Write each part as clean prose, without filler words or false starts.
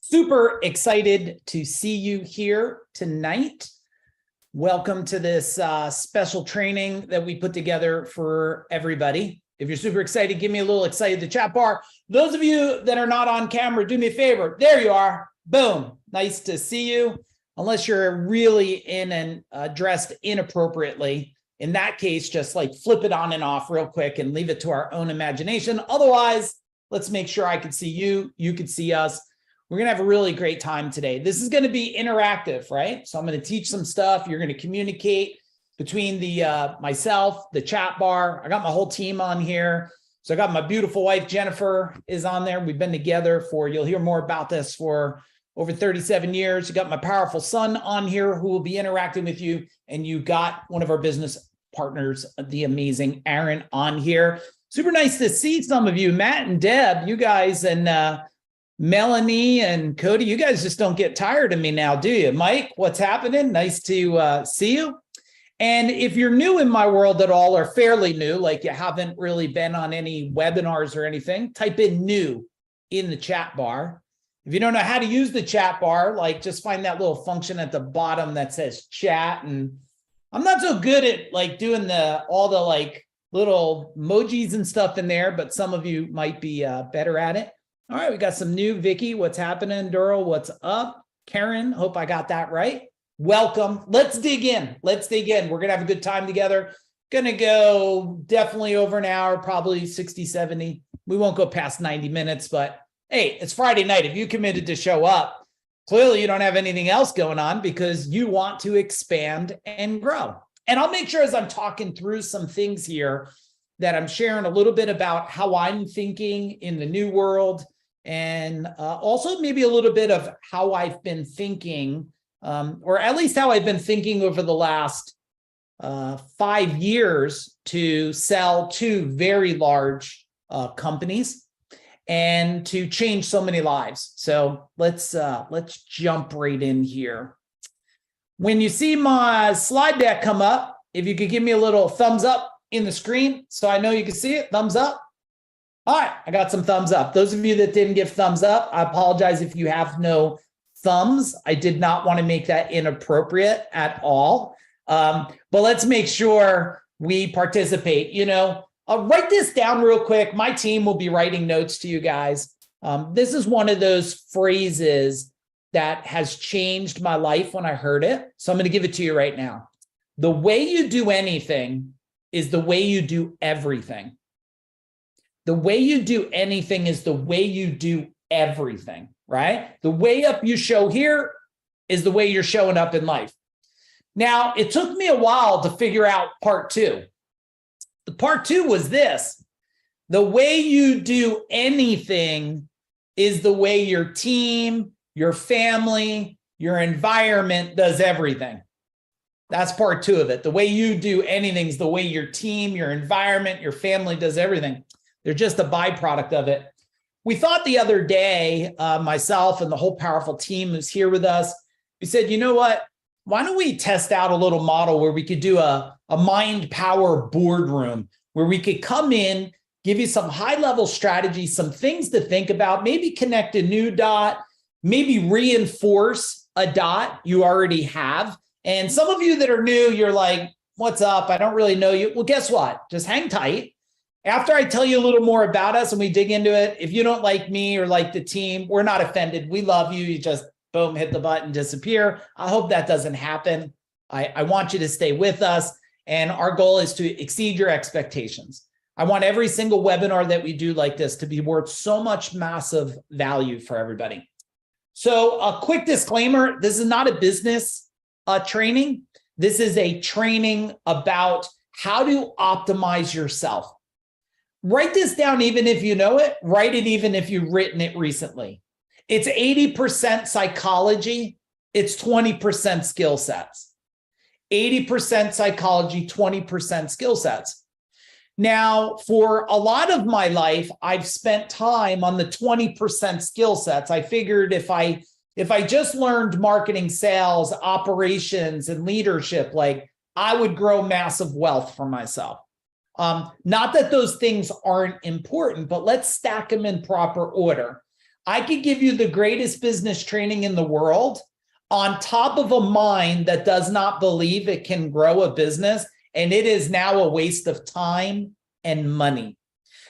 Super excited to see you here tonight. Welcome to this special training that we put together for everybody. If you're super excited, give me a little excited in the chat bar. Those of you that are not on camera, do me a favor. There you are. Boom. Nice to see you. Unless you're really in and dressed inappropriately. In that case, just like flip it on and off real quick and leave it to our own imagination. Otherwise, let's make sure I can see you, you can see us. We're going to have a really great time today. This is going to be interactive, right? So I'm going to teach some stuff. You're going to communicate between the myself, the chat bar. I got my whole team on here. So I got my beautiful wife, Jennifer, is on there. We've been together for, you'll hear more about this, for over 37 years. You got my powerful son on here who will be interacting with you. And you got one of our business partners, the amazing Aaron, on here. Super nice to see some of you, Matt and Deb, you guys, and Melanie and Cody, you guys just don't get tired of me now, do you? Mike, what's happening? Nice to see you. And if you're new in my world at all, or fairly new, like you haven't really been on any webinars or anything, type in new in the chat bar. If you don't know how to use the chat bar, like just find that little function at the bottom that says chat. And I'm not so good at like doing all the like little emojis and stuff in there, but some of you might be better at it. All right, we got some new. Vicky, what's happening? Dural, what's up? Karen, hope I got that right. Welcome. Let's dig in. Let's dig in. We're going to have a good time together. Going to go definitely over an hour, probably 60, 70. We won't go past 90 minutes, but hey, it's Friday night. If you committed to show up, clearly you don't have anything else going on because you want to expand and grow. And I'll make sure as I'm talking through some things here that I'm sharing a little bit about how I'm thinking in the new world. And also maybe a little bit of how I've been thinking, or at least how I've been thinking over the last 5 years to sell two very large companies and to change so many lives. So let's jump right in here. When you see my slide deck come up, if you could give me a little thumbs up in the screen so I know you can see it, thumbs up. All right, I got some thumbs up. Those of you that didn't give thumbs up, I apologize if you have no thumbs. I did not want to make that inappropriate at all. But let's make sure we participate. You know, I'll write this down real quick. My team will be writing notes to you guys. This is one of those phrases that has changed my life when I heard it. So I'm going to give it to you right now. The way you do anything is the way you do everything. The way you do anything is the way you do everything, right? The way up you show here is the way you're showing up in life. Now, it took me a while to figure out part two. The part two was this. The way you do anything is the way your team, your family, your environment does everything. That's part two of it. The way you do anything is the way your team, your environment, your family does everything. They're just a byproduct of it. We thought the other day, myself and the whole powerful team who's here with us, we said, you know what? Why don't we test out a little model where we could do a mind power boardroom where we could come in, give you some high level strategies, some things to think about, maybe connect a new dot, maybe reinforce a dot you already have. And some of you that are new, you're like, what's up? I don't really know you. Well, guess what? Just hang tight. After I tell you a little more about us and we dig into it, if you don't like me or like the team, we're not offended. We love you. You just, boom, hit the button, disappear. I hope that doesn't happen. I want you to stay with us. And our goal is to exceed your expectations. I want every single webinar that we do like this to be worth so much massive value for everybody. So a quick disclaimer, this is not a business training. This is a training about how to optimize yourself. Write this down even if you know it. Write it even if you've written it recently. It's 80% psychology. It's 20% skill sets. 80% psychology, 20% skill sets. Now, for a lot of my life, I've spent time on the 20% skill sets. I figured if I just learned marketing, sales, operations, and leadership, like I would grow massive wealth for myself. Not that those things aren't important, but let's stack them in proper order. I could give you the greatest business training in the world on top of a mind that does not believe it can grow a business. And it is now a waste of time and money.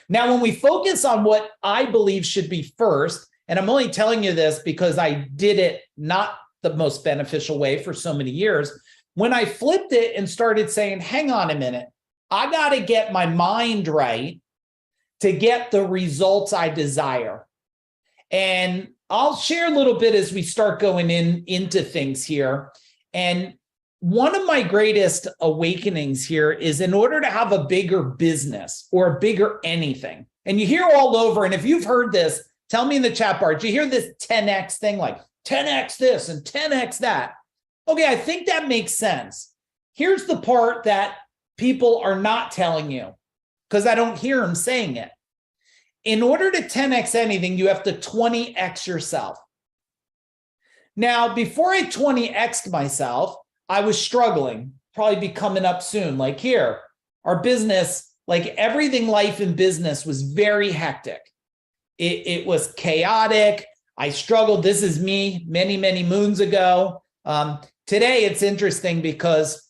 Now, when we focus on what I believe should be first, and I'm only telling you this because I did it not the most beneficial way for so many years, when I flipped it and started saying, hang on a minute, I got to get my mind right to get the results I desire. And I'll share a little bit as we start going into things here. And one of my greatest awakenings here is in order to have a bigger business or a bigger anything, and you hear all over, and if you've heard this, tell me in the chat bar, do you hear this 10X thing, like 10X this and 10X that? Okay, I think that makes sense. Here's the part that people are not telling you, because I don't hear them saying it. In order to 10X anything, you have to 20X yourself. Now, before I 20X'd myself, I was struggling, probably be coming up soon. Like here, our business, like everything life in business was very hectic. It was chaotic. I struggled. This is me many, many moons ago. Today, it's interesting because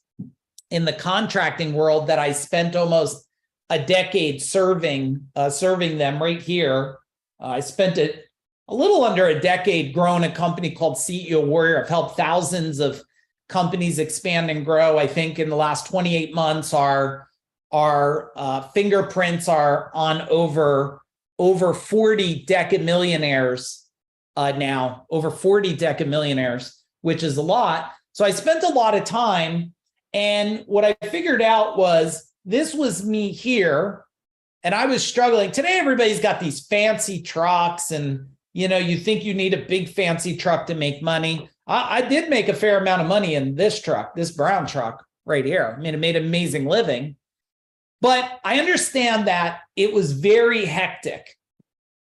in the contracting world that I spent almost a decade serving them right here. I spent a little under a decade growing a company called CEO Warrior. I've helped thousands of companies expand and grow. I think in the last 28 months, our fingerprints are on over 40 decamillionaires now, over 40 decamillionaires, which is a lot. So I spent a lot of time, and what I figured out was this was me here, and I was struggling. Today, everybody's got these fancy trucks, and you think you need a big fancy truck to make money. I did make a fair amount of money in this truck, this brown truck right here. I mean, it made an amazing living, but I understand that it was very hectic.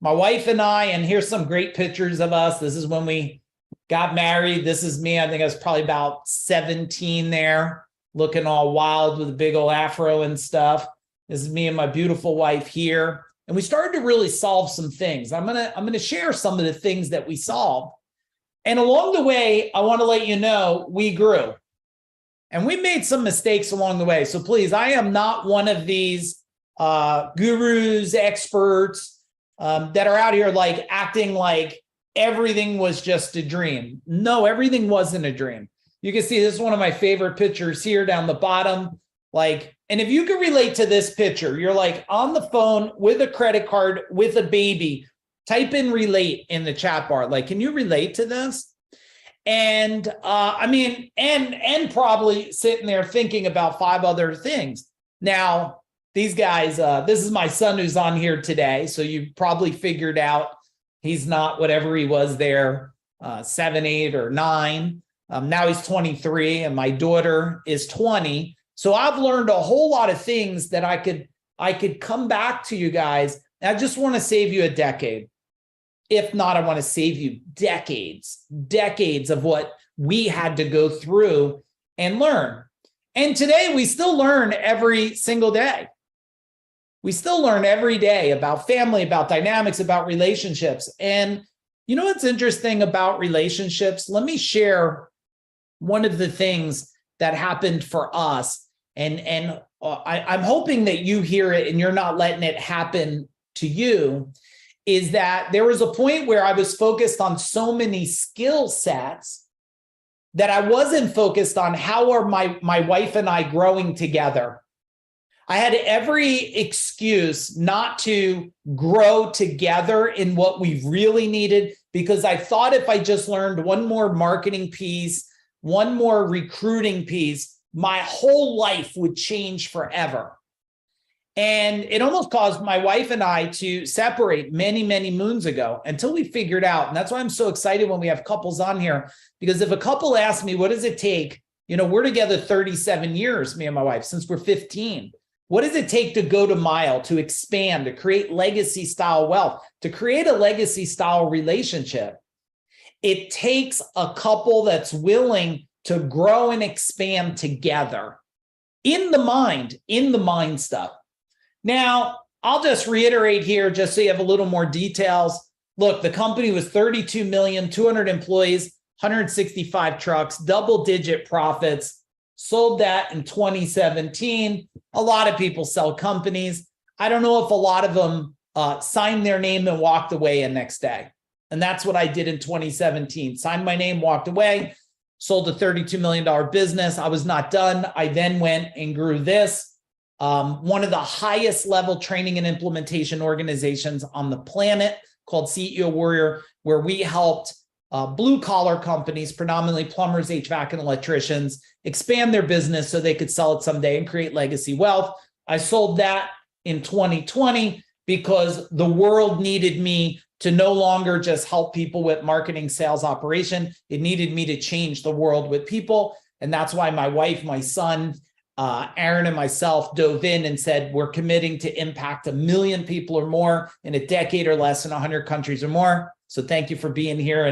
My wife and I, and here's some great pictures of us. This is when we got married. This is me. I think I was probably about 17 there, looking all wild with a big old afro and stuff. This is me and my beautiful wife here. And we started to really solve some things. I'm gonna share some of the things that we solved. And along the way, I want to let you know we grew. And we made some mistakes along the way. So please, I am not one of these gurus, experts that are out here like acting like everything was just a dream. No, everything wasn't a dream. You can see this is one of my favorite pictures here down the bottom. And if you can relate to this picture, you're like on the phone with a credit card with a baby, type in relate in the chat bar. Like, can you relate to this? And and probably sitting there thinking about 5 other things. Now, these guys, this is my son who's on here today. So you probably figured out he's not whatever he was there, 7, 8, or 9. Now he's 23 and my daughter is 20. So I've learned a whole lot of things that I could come back to you guys. I just want to save you a decade. If not, I want to save you decades of what we had to go through and learn. And today we still learn every single day. We still learn every day about family, about dynamics, about relationships. And you know what's interesting about relationships? Let me share one of the things that happened for us. And I'm hoping that you hear it and you're not letting it happen to you, is that there was a point where I was focused on so many skill sets that I wasn't focused on how are my wife and I growing together. I had every excuse not to grow together in what we really needed, because I thought if I just learned one more marketing piece, one more recruiting piece, my whole life would change forever. And it almost caused my wife and I to separate many, many moons ago until we figured out. And that's why I'm so excited when we have couples on here, because if a couple asks me, what does it take? We're together 37 years, me and my wife, since we're 15. What does it take to go to mile, to expand, to create legacy style wealth, to create a legacy style relationship? It takes a couple that's willing to grow and expand together in the mind stuff. Now, I'll just reiterate here, just so you have a little more details. look, the company was 32 million, 200 employees, 165 trucks, double-digit profits. Sold that in 2017. A lot of people sell companies. I don't know if a lot of them signed their name and walked away the next day. And that's what I did in 2017. Signed my name, walked away, sold a $32 million business. I was not done. I then went and grew this. One of the highest level training and implementation organizations on the planet called CEO Warrior, where we helped blue collar companies, predominantly plumbers, HVAC, and electricians, expand their business so they could sell it someday and create legacy wealth. I sold that in 2020 because the world needed me to no longer just help people with marketing, sales, operation. It needed me to change the world with people. And that's why my wife, my son, Aaron, and myself dove in and said, we're committing to impact 1 million people or more in a decade or less in 100 countries or more. So thank you for being here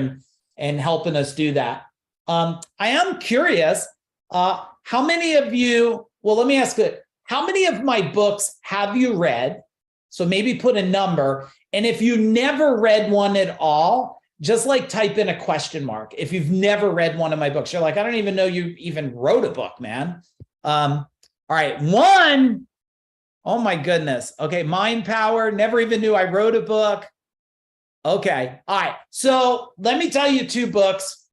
and helping us do that. I am curious, how many of you, well, let me ask it, how many of my books have you read? So maybe put a number. And if you never read one at all, just like type in a question mark. If you've never read one of my books, you're like, I don't even know you even wrote a book, man. All right, one. Oh my goodness. Okay, Mind Power. Never even knew I wrote a book. Okay. All right. So let me tell you 2 books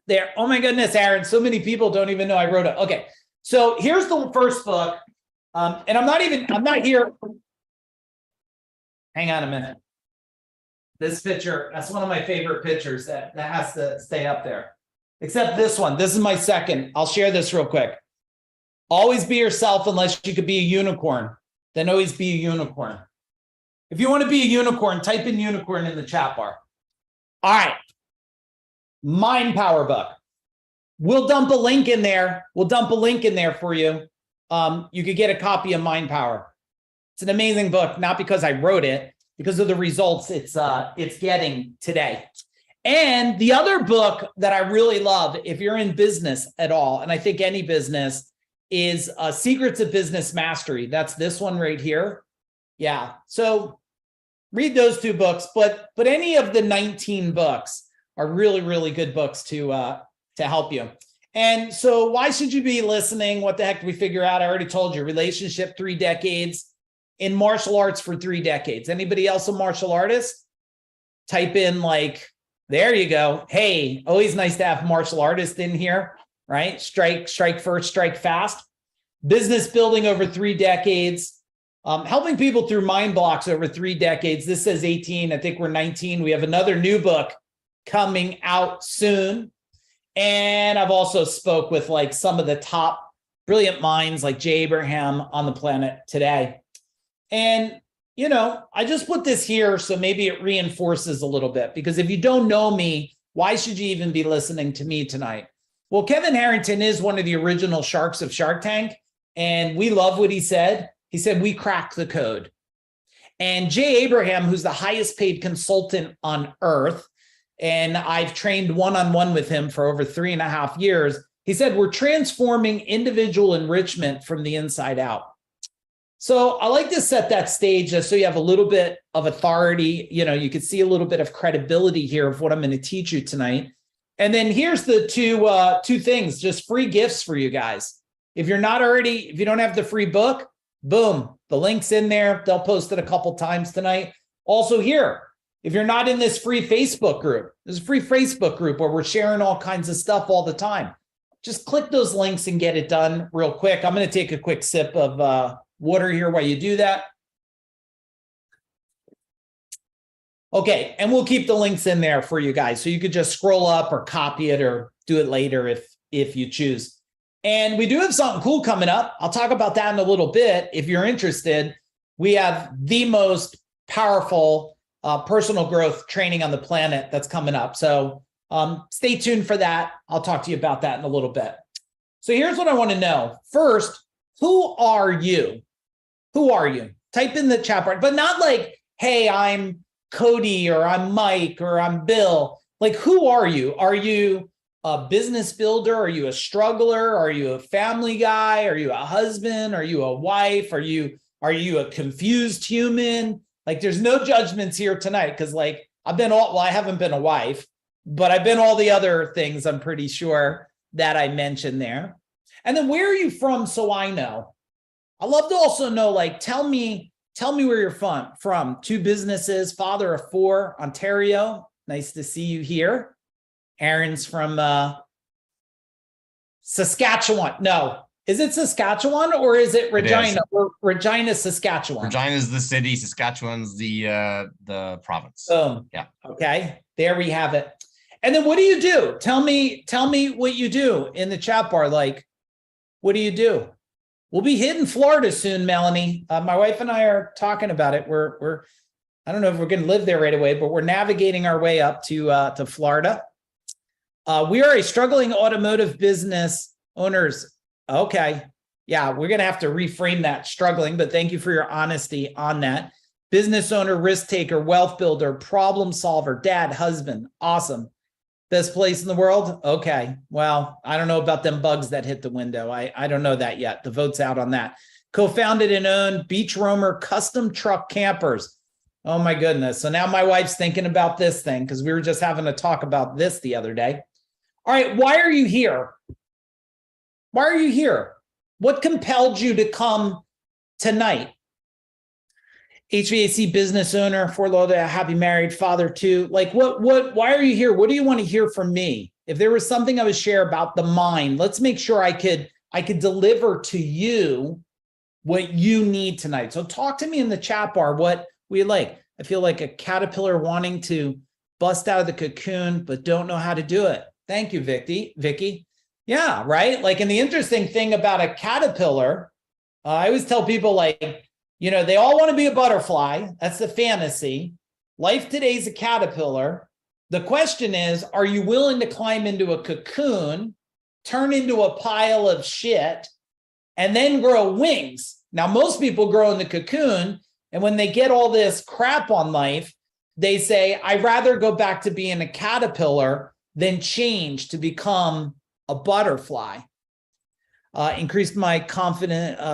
there. Oh my goodness, Aaron. So many people don't even know I wrote it. Okay. So here's the first book. And I'm not here. Hang on a minute. This picture, that's one of my favorite pictures that has to stay up there. Except this one. This is my second. I'll share this real quick. Always be yourself unless you could be a unicorn. Then always be a unicorn. If you want to be a unicorn, type in unicorn in the chat bar. All right. Mind Power book. We'll dump a link in there. We'll dump a link in there for you. You could get a copy of Mind Power. It's an amazing book, not because I wrote it, because of the results it's getting today. And the other book that I really love, if you're in business at all, and I think any business, is Secrets of Business Mastery. That's this one right here. Yeah. So read those 2 books, but any of the 19 books are really, really good books to help you. And so why should you be listening? What the heck do we figure out? I already told you, relationship 3 decades, in martial arts for 3 decades. Anybody else a martial artist? Type in like, there you go. Hey, always nice to have martial artists in here, right? Strike first, strike fast. Business building over 3 decades. Helping people through mind blocks over 3 decades. This says 18. I think we're 19. We have another new book coming out soon. And I've also spoke with like some of the top brilliant minds like Jay Abraham on the planet today. And, you know, I just put this here so maybe it reinforces a little bit, because if you don't know me, why should you even be listening to me tonight? Well, Kevin Harrington is one of the original sharks of Shark Tank, and we love what he said. He said, we cracked the code. And Jay Abraham, who's the highest paid consultant on earth, and I've trained one-on-one with him for over 3.5 years, he said, we're transforming individual enrichment from the inside out. So I like to set that stage just so you have a little bit of authority. You know, you can see a little bit of credibility here of what I'm going to teach you tonight. And then here's the two things, just free gifts for you guys. If you don't have the free book, boom, the link's in there. They'll post it a couple times tonight. Also here, if you're not in this free Facebook group, there's a free Facebook group where we're sharing all kinds of stuff all the time. Just click those links and get it done real quick. I'm going to take a quick sip of water here while you do that. Okay, and we'll keep the links in there for you guys. So you could just scroll up or copy it or do it later if you choose. And we do have something cool coming up. I'll talk about that in a little bit. If you're interested, we have the most powerful personal growth training on the planet that's coming up. So stay tuned for that. I'll talk to you about that in a little bit. So here's what I want to know. First, who are you? Who are you? Type in the chat bar, but not like, hey, I'm Cody or I'm Mike or I'm Bill. Like, who are you? Are you a business builder? Are you a struggler? Are you a family guy? Are you a husband? Are you a wife? Are you a confused human? Like, there's no judgments here tonight, because like I've been all, well, I haven't been a wife, but I've been all the other things I'm pretty sure that I mentioned there. And then where are you from so I know? I love to also know, like, tell me where you're from. 2 businesses, father of 4, Ontario. Nice to see you here. Aaron's from Saskatchewan. No, is it Saskatchewan or is it Regina? Regina, Saskatchewan. Regina's the city, Saskatchewan's the province. Boom. Yeah. Okay. There we have it. And then what do you do? Tell me what you do in the chat bar. Like, what do you do? We'll be hitting Florida soon, Melanie. My wife and I are talking about it. We're I don't know if we're going to live there right away, but we're navigating our way up to Florida. We are a struggling automotive business owners. Okay. Yeah, we're going to have to reframe that struggling, but thank you for your honesty on that. Business owner, risk taker, wealth builder, problem solver, dad, husband. Awesome. Best place in the world? Okay. Well, I don't know about them bugs that hit the window. I don't know that yet. The vote's out on that. Co-founded and owned Beach Roamer custom truck campers. Oh my goodness. So now my wife's thinking about this thing because we were just having a talk about this the other day. All right. Why are you here? Why are you here? What compelled you to come tonight? HVAC business owner, 4 Lauderdale, happy married, father 2. Like why are you here? What do you want to hear from me? If there was something I would share about the mind, let's make sure I could deliver to you what you need tonight. So talk to me in the chat bar. What we like. I feel like a caterpillar wanting to bust out of the cocoon, but don't know how to do it. Thank you, Vicky. Yeah, right. Like, and the interesting thing about a caterpillar, I always tell people, like, you know, they all want to be a butterfly. That's the fantasy. Life today is a caterpillar. The question is, are you willing to climb into a cocoon, turn into a pile of shit, and then grow wings? Now, most people grow in the cocoon, and when they get all this crap on life, they say, I'd rather go back to being a caterpillar than change to become a butterfly. Increased my confidence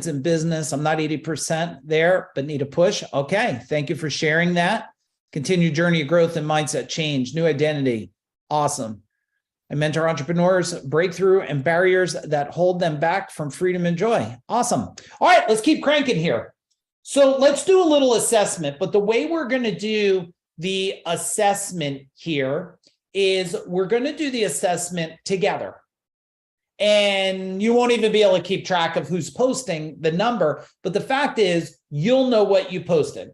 in business. I'm not 80% there, but need a push. Okay. Thank you for sharing that. Continued journey of growth and mindset change, new identity. Awesome. I mentor entrepreneurs, breakthrough and barriers that hold them back from freedom and joy. Awesome. All right, let's keep cranking here. So let's do a little assessment, but the way we're going to do the assessment here is we're going to do the assessment together. And you won't even be able to keep track of who's posting the number, but the fact is you'll know what you posted.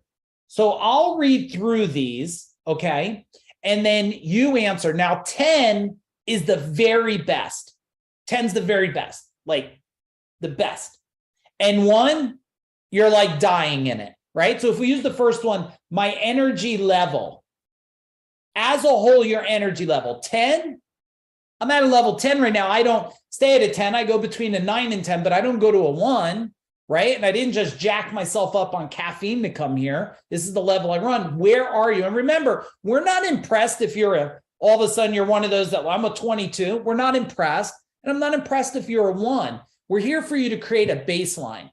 So I'll read through these, okay? And then you answer. Now 10 is the very best. 10's the very best, like the best. And 1, you're like dying in it, right? So if we use the first one, my energy level, as a whole, your energy level, 10, I'm at a level 10 right now. I don't stay at a 10. I go between a 9 and 10, but I don't go to a 1, right? And I didn't just jack myself up on caffeine to come here. This is the level I run. Where are you? And remember, we're not impressed if you're all of a sudden you're one of those that, well, I'm a 22. We're not impressed. And I'm not impressed if you're a 1. We're here for you to create a baseline.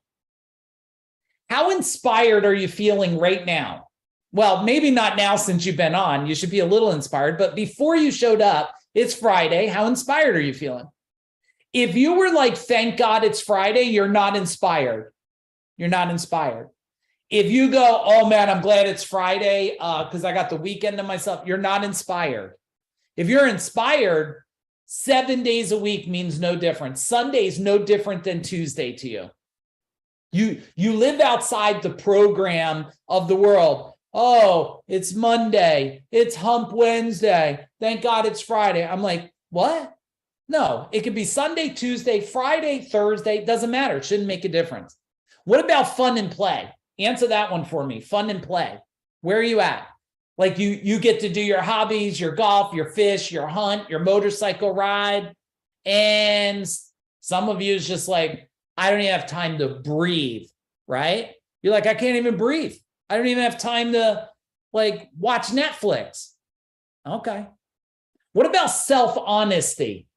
How inspired are you feeling right now? Well, maybe not now since you've been on. You should be a little inspired. But before you showed up, it's Friday. How inspired are you feeling? If you were like, thank God it's Friday, you're not inspired. You're not inspired. If you go, oh man, I'm glad it's Friday because I got the weekend to myself, you're not inspired. If you're inspired, 7 days a week means no different. Sunday's no different than Tuesday to you. You live outside the program of the world. Oh, it's Monday. It's Hump Wednesday. Thank God it's Friday. I'm like, what? No, it could be Sunday, Tuesday, Friday, Thursday. Doesn't matter. It shouldn't make a difference. What about fun and play? Answer that one for me. Fun and play. Where are you at? Like you get to do your hobbies, your golf, your fish, your hunt, your motorcycle ride. And some of you is just like, I don't even have time to breathe, right? You're like, I can't even breathe. I don't even have time to like watch Netflix. Okay. What about self-honesty?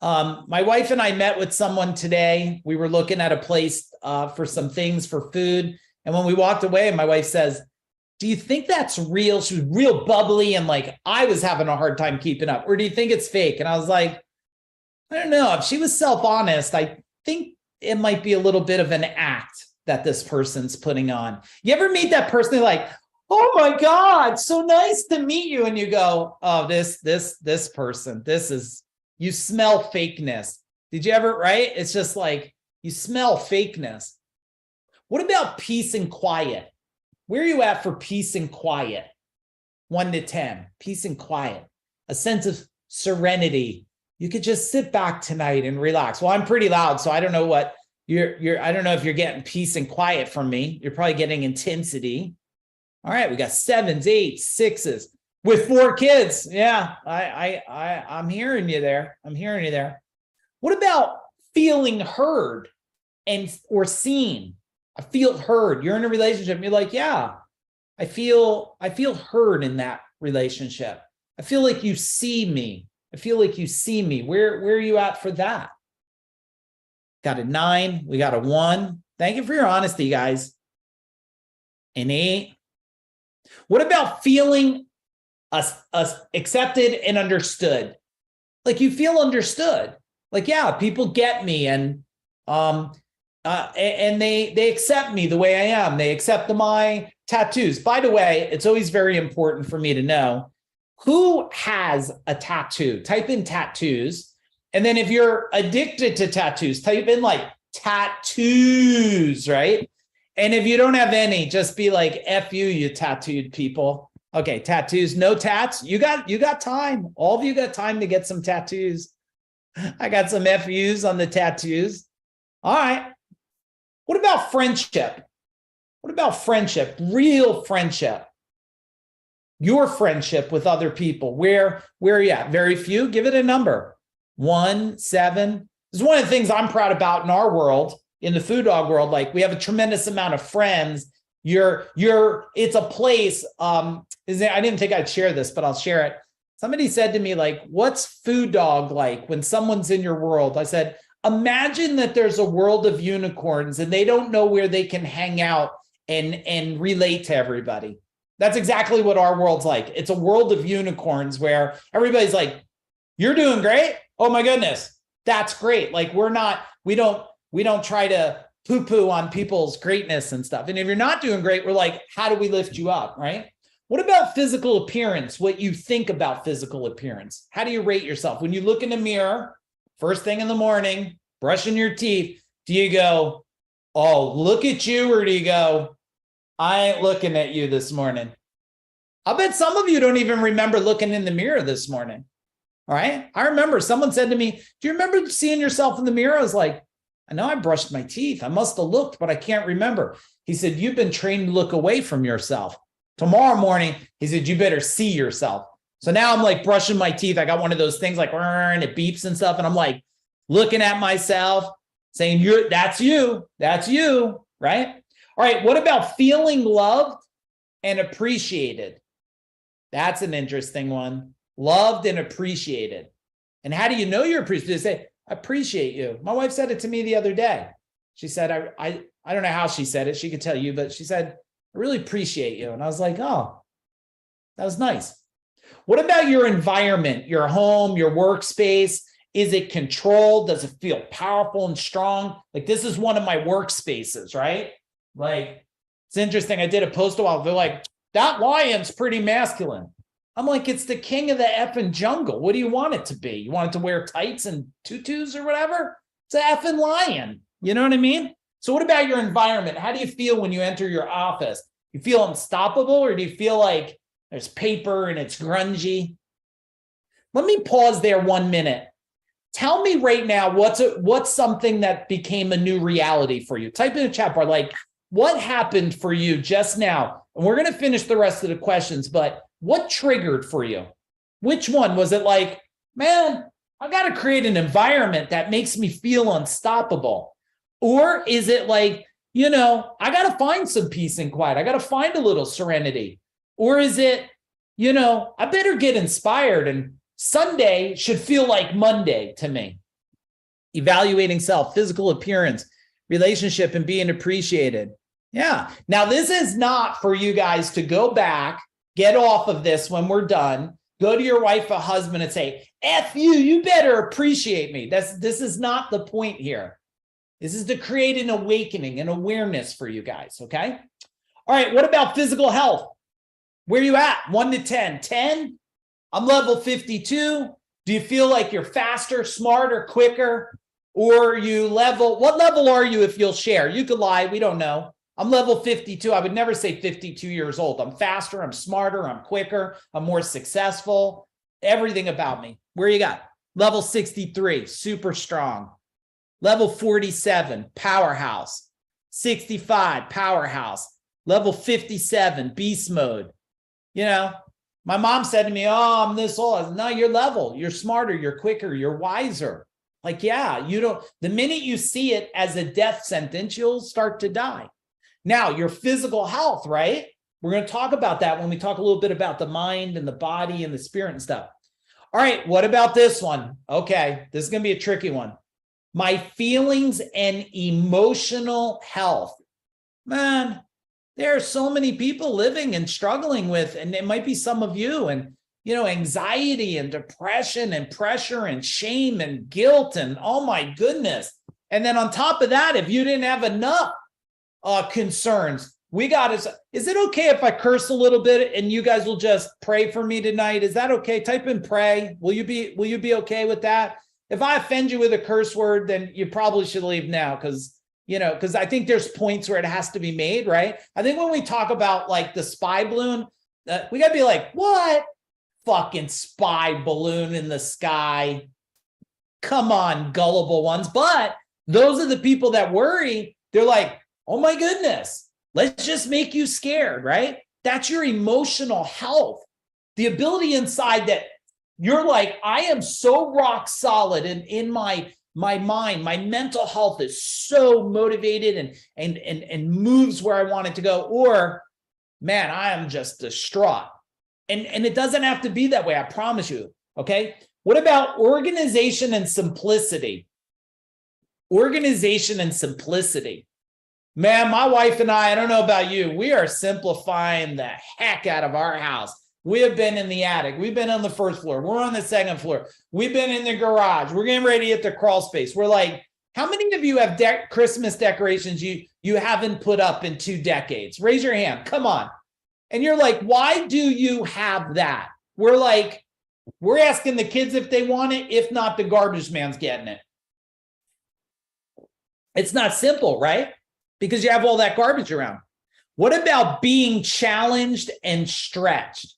My wife and I met with someone today. We were looking at a place for some things for food. And when we walked away, my wife says, Do you think that's real? She was real bubbly and like I was having a hard time keeping up. Or do you think it's fake? And I was like, I don't know. If she was self-honest, I think it might be a little bit of an act that this person's putting on. You ever meet that person like, oh my God, so nice to meet you. And you go, oh, this person, you smell fakeness. Did you ever, right? It's just like, you smell fakeness. What about peace and quiet? Where are you at for peace and quiet? 1 to 10, peace and quiet, a sense of serenity. You could just sit back tonight and relax. Well, I'm pretty loud, so I don't know what I don't know if you're getting peace and quiet from me. You're probably getting intensity. All right, we got 7s, 8s, 6s with 4 kids. Yeah, I'm hearing you there. I'm hearing you there. What about feeling heard or seen? I feel heard. You're in a relationship. And you're like, yeah, I feel heard in that relationship. I feel like you see me. I feel like you see me. Where are you at for that? Got a 9. We got a 1. Thank you for your honesty, guys. An 8. What about feeling us accepted and understood? Like you feel understood. Like, yeah, people get me and they accept me the way I am. They accept my tattoos. By the way, it's always very important for me to know who has a tattoo. Type in tattoos. And then if you're addicted to tattoos, type in like tattoos, right? And if you don't have any, just be like, F you, you tattooed people. Okay, tattoos, no tats. You got time. All of you got time to get some tattoos. I got some FUs on the tattoos. All right. What about friendship? What about friendship? Real friendship. Your friendship with other people. Where are you at? Very few. Give it a number. 1, 7. This is one of the things I'm proud about in our world, in the food dog world. Like we have a tremendous amount of friends. It's a place. I didn't think I'd share this, but I'll share it. Somebody said to me, like, what's food dog like when someone's in your world? I said, imagine that there's a world of unicorns and they don't know where they can hang out and relate to everybody. That's exactly what our world's like. It's a world of unicorns where everybody's like, you're doing great. Oh my goodness. That's great. Like we don't try to poo-poo on people's greatness and stuff. And if you're not doing great, we're like, how do we lift you up? Right? What about physical appearance? What you think about physical appearance? How do you rate yourself? When you look in the mirror, first thing in the morning, brushing your teeth, do you go, oh, look at you? Or do you go, I ain't looking at you this morning? I bet some of you don't even remember looking in the mirror this morning. All right. I remember someone said to me, do you remember seeing yourself in the mirror? I was like, I know I brushed my teeth. I must have looked, but I can't remember. He said, you've been trained to look away from yourself. Tomorrow morning, he said, you better see yourself. So now I'm like brushing my teeth. I got one of those things like, and it beeps and stuff. And I'm like looking at myself saying, that's you, right? All right. What about feeling loved and appreciated? That's an interesting one. Loved and appreciated. And how do you know you're appreciated? They say, I appreciate you. My wife said it to me the other day. She said, I don't know how she said it. She could tell you, but she said, I really appreciate you. And I was like, oh, that was nice. What about your environment, your home, your workspace? Is it controlled? Does it feel powerful and strong? Like this is one of my workspaces, right? Like it's interesting. I did a post a while. They're like, that lion's pretty masculine. I'm like, it's the king of the effing jungle. What do you want it to be? You want it to wear tights and tutus or whatever? It's an effing lion. You know what I mean? So what about your environment? How do you feel when you enter your office? You feel unstoppable or do you feel like there's paper and it's grungy? Let me pause there 1 minute. Tell me right now, what's something that became a new reality for you? Type in the chat bar, like what happened for you just now? And we're going to finish the rest of the questions, but what triggered for you? Which one? Was it like, man, I got to create an environment that makes me feel unstoppable? Or is it like, I got to find some peace and quiet. I got to find a little serenity. Or is it, I better get inspired and Sunday should feel like Monday to me. Evaluating self, physical appearance, relationship, and being appreciated. Yeah. Now, this is not for you guys to go back, get off of this when we're done, go to your wife or husband and say, F you, you better appreciate me. This is not the point here. This is to create an awakening, an awareness for you guys, okay? All right, what about physical health? Where you at? 1 to 10. 10, I'm level 52. Do you feel like you're faster, smarter, quicker? Or you what level are you if you'll share? You could lie, we don't know. I'm level 52. I would never say 52 years old. I'm faster, I'm smarter, I'm quicker, I'm more successful. Everything about me. Where you got? Level 63, super strong. Level 47, powerhouse. 65, powerhouse. Level 57, beast mode. You know, my mom said to me, oh, I'm this old. I said, no, you're level. You're smarter, you're quicker, you're wiser. Like, yeah, the minute you see it as a death sentence, you'll start to die. Now, your physical health, right? We're going to talk about that when we talk a little bit about the mind and the body and the spirit and stuff. All right, what about this one? Okay, this is going to be a tricky one. My feelings and emotional health. Man, there are so many people living and struggling with, and it might be some of you, and anxiety and depression and pressure and shame and guilt and oh my goodness. And then on top of that, if you didn't have enough concerns, is it okay if I curse a little bit and you guys will just pray for me tonight? Is that okay? Type in pray. Will you be okay with that? If I offend you with a curse word, then you probably should leave now because I think there's points where it has to be made, right? I think when we talk about like the spy balloon, we got to be like, what? Fucking spy balloon in the sky. Come on, gullible ones. But those are the people that worry. They're like, oh my goodness, let's just make you scared, right? That's your emotional health. The ability inside that you're like, I am so rock solid in my mind, my mental health is so motivated and moves where I want it to go. Or, man, I am just distraught. And it doesn't have to be that way, I promise you, okay? What about organization and simplicity? Organization and simplicity. Man, my wife and I don't know about you, we are simplifying the heck out of our house. We have been in the attic. We've been on the first floor. We're on the second floor. We've been in the garage. We're getting ready at the crawl space. We're like, how many of you have Christmas decorations you haven't put up in 2 decades? Raise your hand. Come on. And you're like, why do you have that? We're asking the kids if they want it. If not, the garbage man's getting it. It's not simple, right? Because you have all that garbage around. What about being challenged and stretched?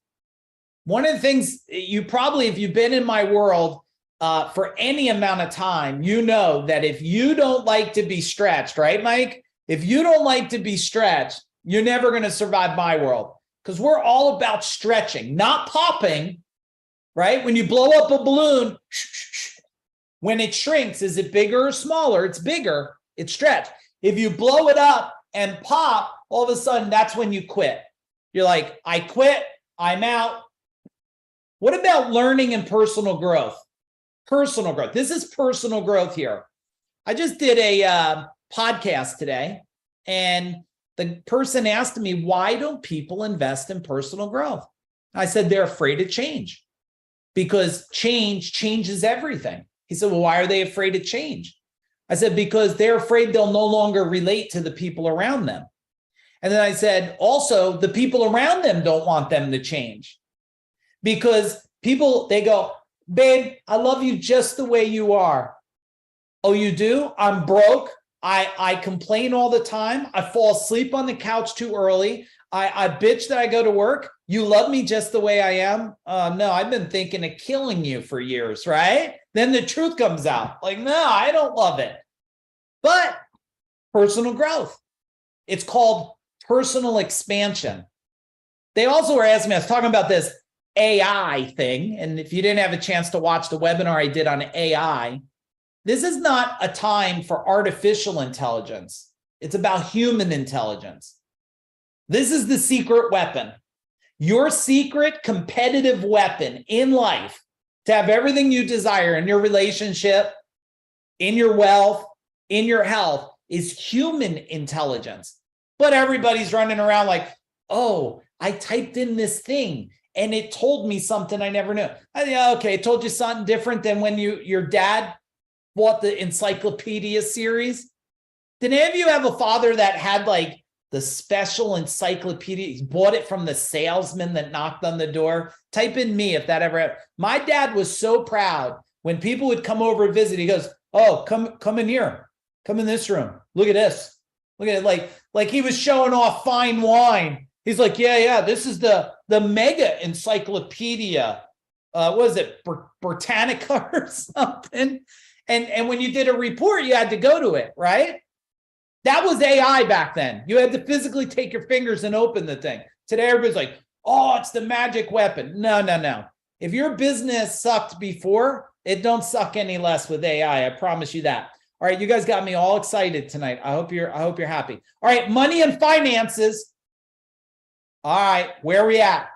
One of the things you probably, if you've been in my world for any amount of time, you know that if you don't like to be stretched, right, Mike? If you don't like to be stretched, you're never going to survive my world because we're all about stretching, not popping, right? When you blow up a balloon, when it shrinks, is it bigger or smaller? It's bigger, it's stretched. If you blow it up and pop, all of a sudden, that's when you quit. You're like, I quit, I'm out. What about learning and personal growth? Personal growth. This is personal growth here. I just did a podcast today, and the person asked me, why don't people invest in personal growth? I said, they're afraid of change because change changes everything. He said, well, why are they afraid of change? I said, because they're afraid they'll no longer relate to the people around them. And then I said, also, the people around them don't want them to change. Because people, they go, babe, I love you just the way you are. Oh, you do? I'm broke. I complain all the time. I fall asleep on the couch too early. I bitch that I go to work. You love me just the way I am? No, I've been thinking of killing you for years, right? Then the truth comes out. Like, no, I don't love it. But personal growth. It's called personal expansion. They also were asking me, I was talking about this AI thing. And if you didn't have a chance to watch the webinar I did on AI, this is not a time for artificial intelligence. It's about human intelligence. This is the secret weapon. Your secret competitive weapon in life to have everything you desire in your relationship, in your wealth, in your health is human intelligence. But everybody's running around like, oh, I typed in this thing and it told me something I never knew. Okay, it told you something different than when your dad bought the encyclopedia series. Did any of you have a father that had like the special encyclopedia? He bought it from the salesman that knocked on the door. Type in me if that ever happened. My dad was so proud when people would come over and visit. He goes, oh, come in here. Come in this room. Look at this. Look at it. Like he was showing off fine wine. He's like, yeah, this is the mega encyclopedia. What is it, Britannica or something? And when you did a report, you had to go to it, right? That was AI back then. You had to physically take your fingers and open the thing. Today, everybody's like, oh, it's the magic weapon. No. If your business sucked before, it don't suck any less with AI. I promise you that. All right, you guys got me all excited tonight. I hope you're happy. All right, money and finances. All right, where are we at?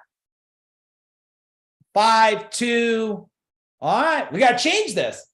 5, 2. All right, we got to change this.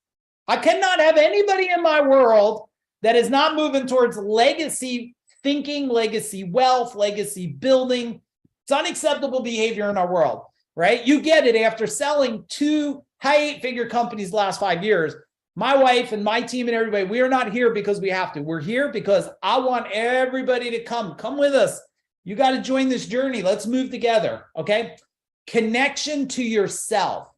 I cannot have anybody in my world that is not moving towards legacy thinking, legacy wealth, legacy building. It's unacceptable behavior in our world, right? You get it after selling 2 high 8-figure companies the last 5 years. My wife and my team and everybody, we are not here because we have to. We're here because I want everybody to come with us. You got to join this journey. Let's move together, okay? Connection to yourself.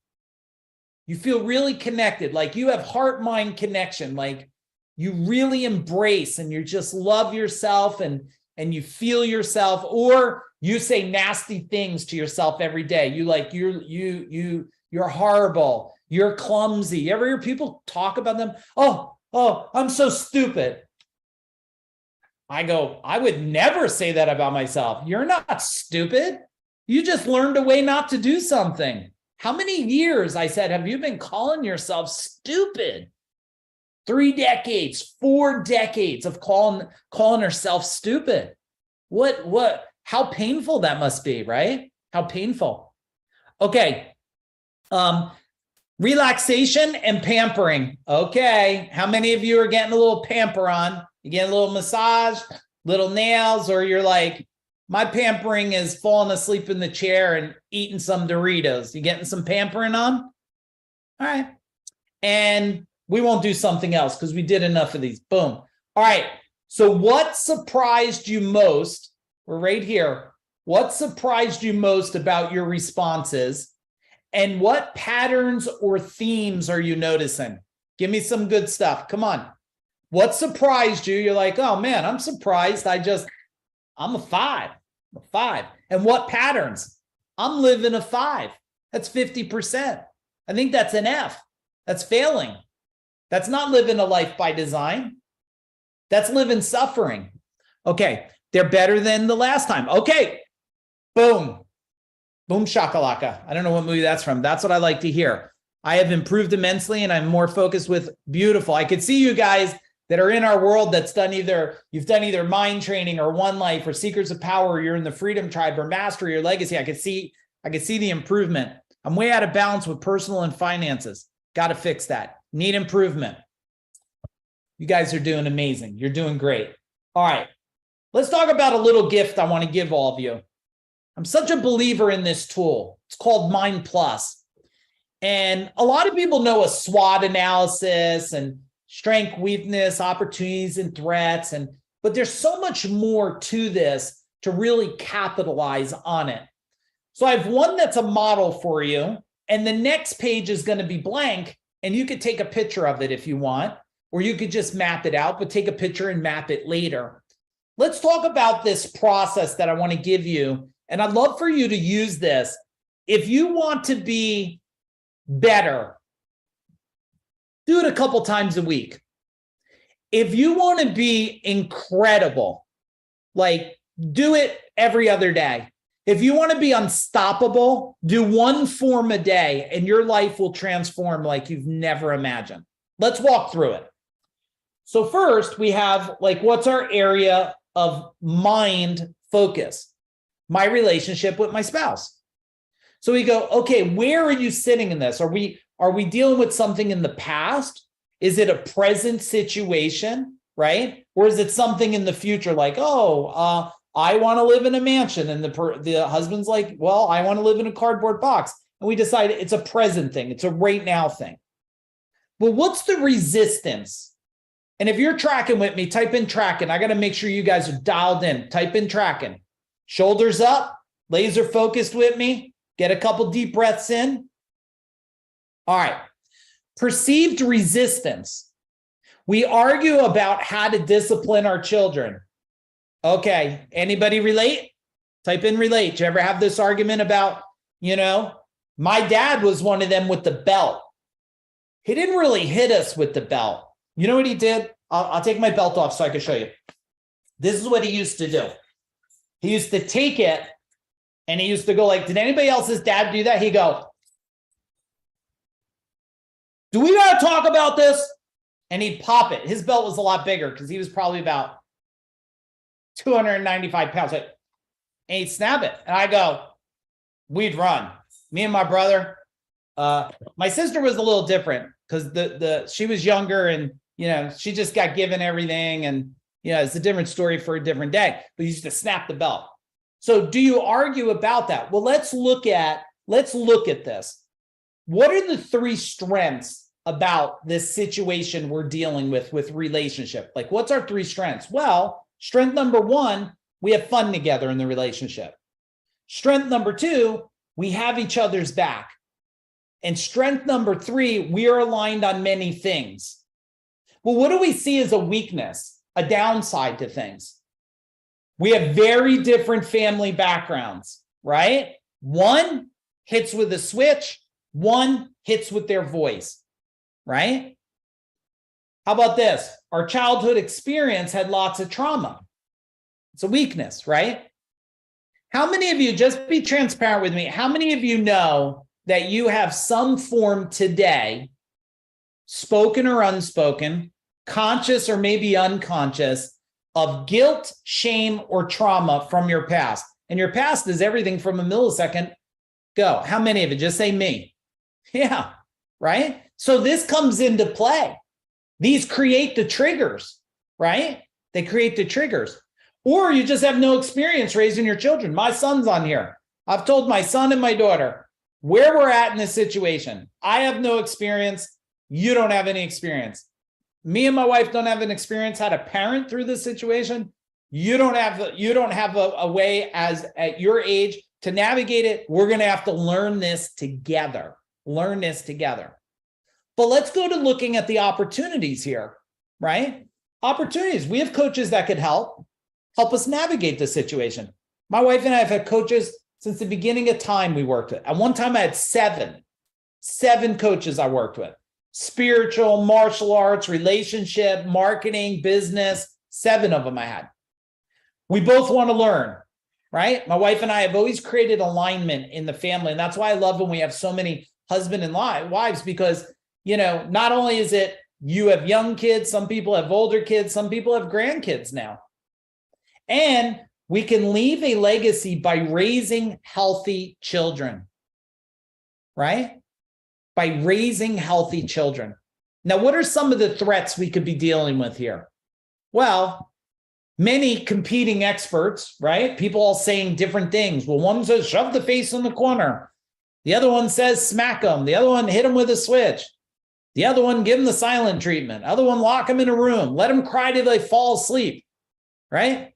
You feel really connected, like you have heart-mind connection, like you really embrace and you just love yourself and you feel yourself, or you say nasty things to yourself every day. You like, you're horrible, you're clumsy. You ever hear people talk about them? Oh, I'm so stupid. I go, I would never say that about myself. You're not stupid. You just learned a way not to do something. How many years, I said, have you been calling yourself stupid? 3 decades, 4 decades of calling herself stupid. What, how painful that must be, right? How painful. Okay. Relaxation and pampering. Okay. How many of you are getting a little pamper on? You get a little massage, little nails, or you're like, my pampering is falling asleep in the chair and eating some Doritos. You getting some pampering on? All right. And we won't do something else because we did enough of these. Boom. All right. So what surprised you most? We're right here. What surprised you most about your responses? And what patterns or themes are you noticing? Give me some good stuff. Come on. What surprised you? You're like, oh man, I'm surprised. I'm a 5. A 5. And what patterns? I'm living a 5. That's 50%. I think that's an F. That's failing. That's not living a life by design. That's living suffering. Okay, they're better than the last time. Okay, boom. Boom shakalaka. I don't know what movie that's from. That's what I like to hear. I have improved immensely and I'm more focused with beautiful. I could see you guys that are in our world that's done you've done either mind training or One Life or Secrets of Power, or you're in the Freedom Tribe or Mastery or Legacy. I could see the improvement. I'm way out of balance with personal and finances. Got to fix that. Need improvement. You guys are doing amazing. You're doing great. All right. Let's talk about a little gift I want to give all of you. I'm such a believer in this tool. It's called Mind Plus. And a lot of people know a SWOT analysis and strength, weakness, opportunities, and threats. But there's so much more to this to really capitalize on it. So I have one that's a model for you. And the next page is going to be blank. And you could take a picture of it if you want, or you could just map it out, but take a picture and map it later. Let's talk about this process that I want to give you. And I'd love for you to use this. If you want to be better, do it a couple times a week. If you want to be incredible, like do it every other day. If you want to be unstoppable, do 1 form a day and your life will transform like you've never imagined. Let's walk through it. So first we have like, what's our area of mind focus? My relationship with my spouse. So we go, okay, where are you sitting in this? Are we dealing with something in the past? Is it a present situation, right? Or is it something in the future like, oh, I want to live in a mansion, and the husband's like, well, I want to live in a cardboard box, and we decide it's a present thing, it's a right now thing. But what's the resistance? And if you're tracking with me, type in tracking. I got to make sure you guys are dialed in. Type in tracking. Shoulders up, laser focused with me. Get a couple deep breaths in. All right. Perceived resistance. We argue about how to discipline our children. Okay. Anybody relate? Type in relate. Do you ever have this argument about, my dad was one of them with the belt. He didn't really hit us with the belt. You know what he did? I'll take my belt off so I can show you. This is what he used to do. He used to take it and he used to go like, did anybody else's dad do that? He'd go, do we got to talk about this? And he'd pop it. His belt was a lot bigger because he was probably about 295 pounds. And he'd snap it. And I go, we'd run. Me and my brother. My sister was a little different because she was younger and, she just got given everything. And, it's a different story for a different day. But he used to snap the belt. So do you argue about that? Well, let's look at this. What are the three strengths about this situation we're dealing with relationship? Like, what's our three strengths? Well, strength number one, we have fun together in the relationship. Strength number two, we have each other's back. And strength number three, we are aligned on many things. Well, what do we see as a weakness, a downside to things? We have very different family backgrounds, right? One hits with a switch, one hits with their voice, right? How about this? Our childhood experience had lots of trauma. It's a weakness, right? How many of you, just be transparent with me, how many of you know that you have some form today, spoken or unspoken, conscious or maybe unconscious, of guilt, shame, or trauma from your past? And your past is everything from a millisecond go. How many of it? Just say me. Yeah, right? So this comes into play. These create the triggers, right? They create the triggers. Or you just have no experience raising your children. My son's on here. I've told my son and my daughter where we're at in this situation. I have no experience. You don't have any experience. Me and my wife don't have an experience how to parent through this situation. You don't have a way at your age to navigate it. We're going to have to learn this together. But let's go to looking at the opportunities here, right? Opportunities. We have coaches that could help us navigate the situation. My wife and I have had coaches since the beginning of time we worked with. At one time, I had seven coaches I worked with. Spiritual, martial arts, relationship, marketing, business, 7 of them I had. We both want to learn, right? My wife and I have always created alignment in the family. And that's why I love when we have so many husband and wives, because, not only is it you have young kids, some people have older kids, some people have grandkids now. And we can leave a legacy by raising healthy children, right? By raising healthy children. Now, what are some of the threats we could be dealing with here? Well, many competing experts, right? People all saying different things. Well, one says, shove the face in the corner. The other one says, smack them. The other one, hit them with a switch. The other one, give them the silent treatment. Other one, lock them in a room. Let them cry till they fall asleep, right?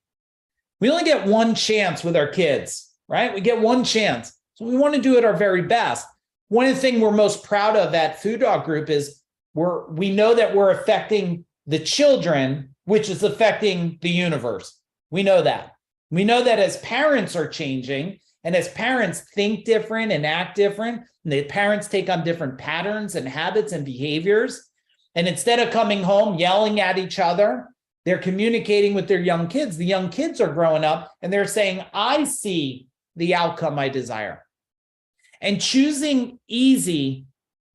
We only get one chance with our kids, right? We get one chance. So we want to do it our very best. One of the things we're most proud of at Food Dog Group is we know that we're affecting the children, which is affecting the universe. We know that. We know that as parents are changing and as parents think different and act different, and the parents take on different patterns and habits and behaviors. And instead of coming home yelling at each other, they're communicating with their young kids. The young kids are growing up and they're saying, I see the outcome I desire. And choosing easy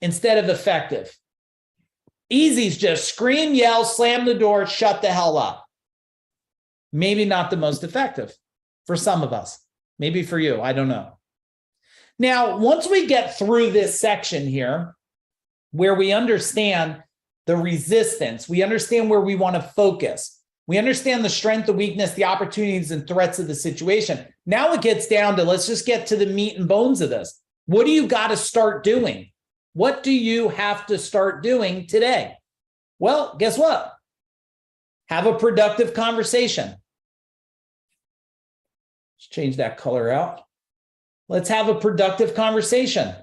instead of effective. Easy is just scream, yell, slam the door, shut the hell up. Maybe not the most effective for some of us. Maybe for you, I don't know. Now, once we get through this section here, where we understand the resistance. We understand where we want to focus. We understand the strength, the weakness, the opportunities and threats of the situation. Now it gets down to, let's just get to the meat and bones of this. What do you got to start doing? What do you have to start doing today? Well, guess what? Have a productive conversation. Let's change that color out. Let's have a productive conversation.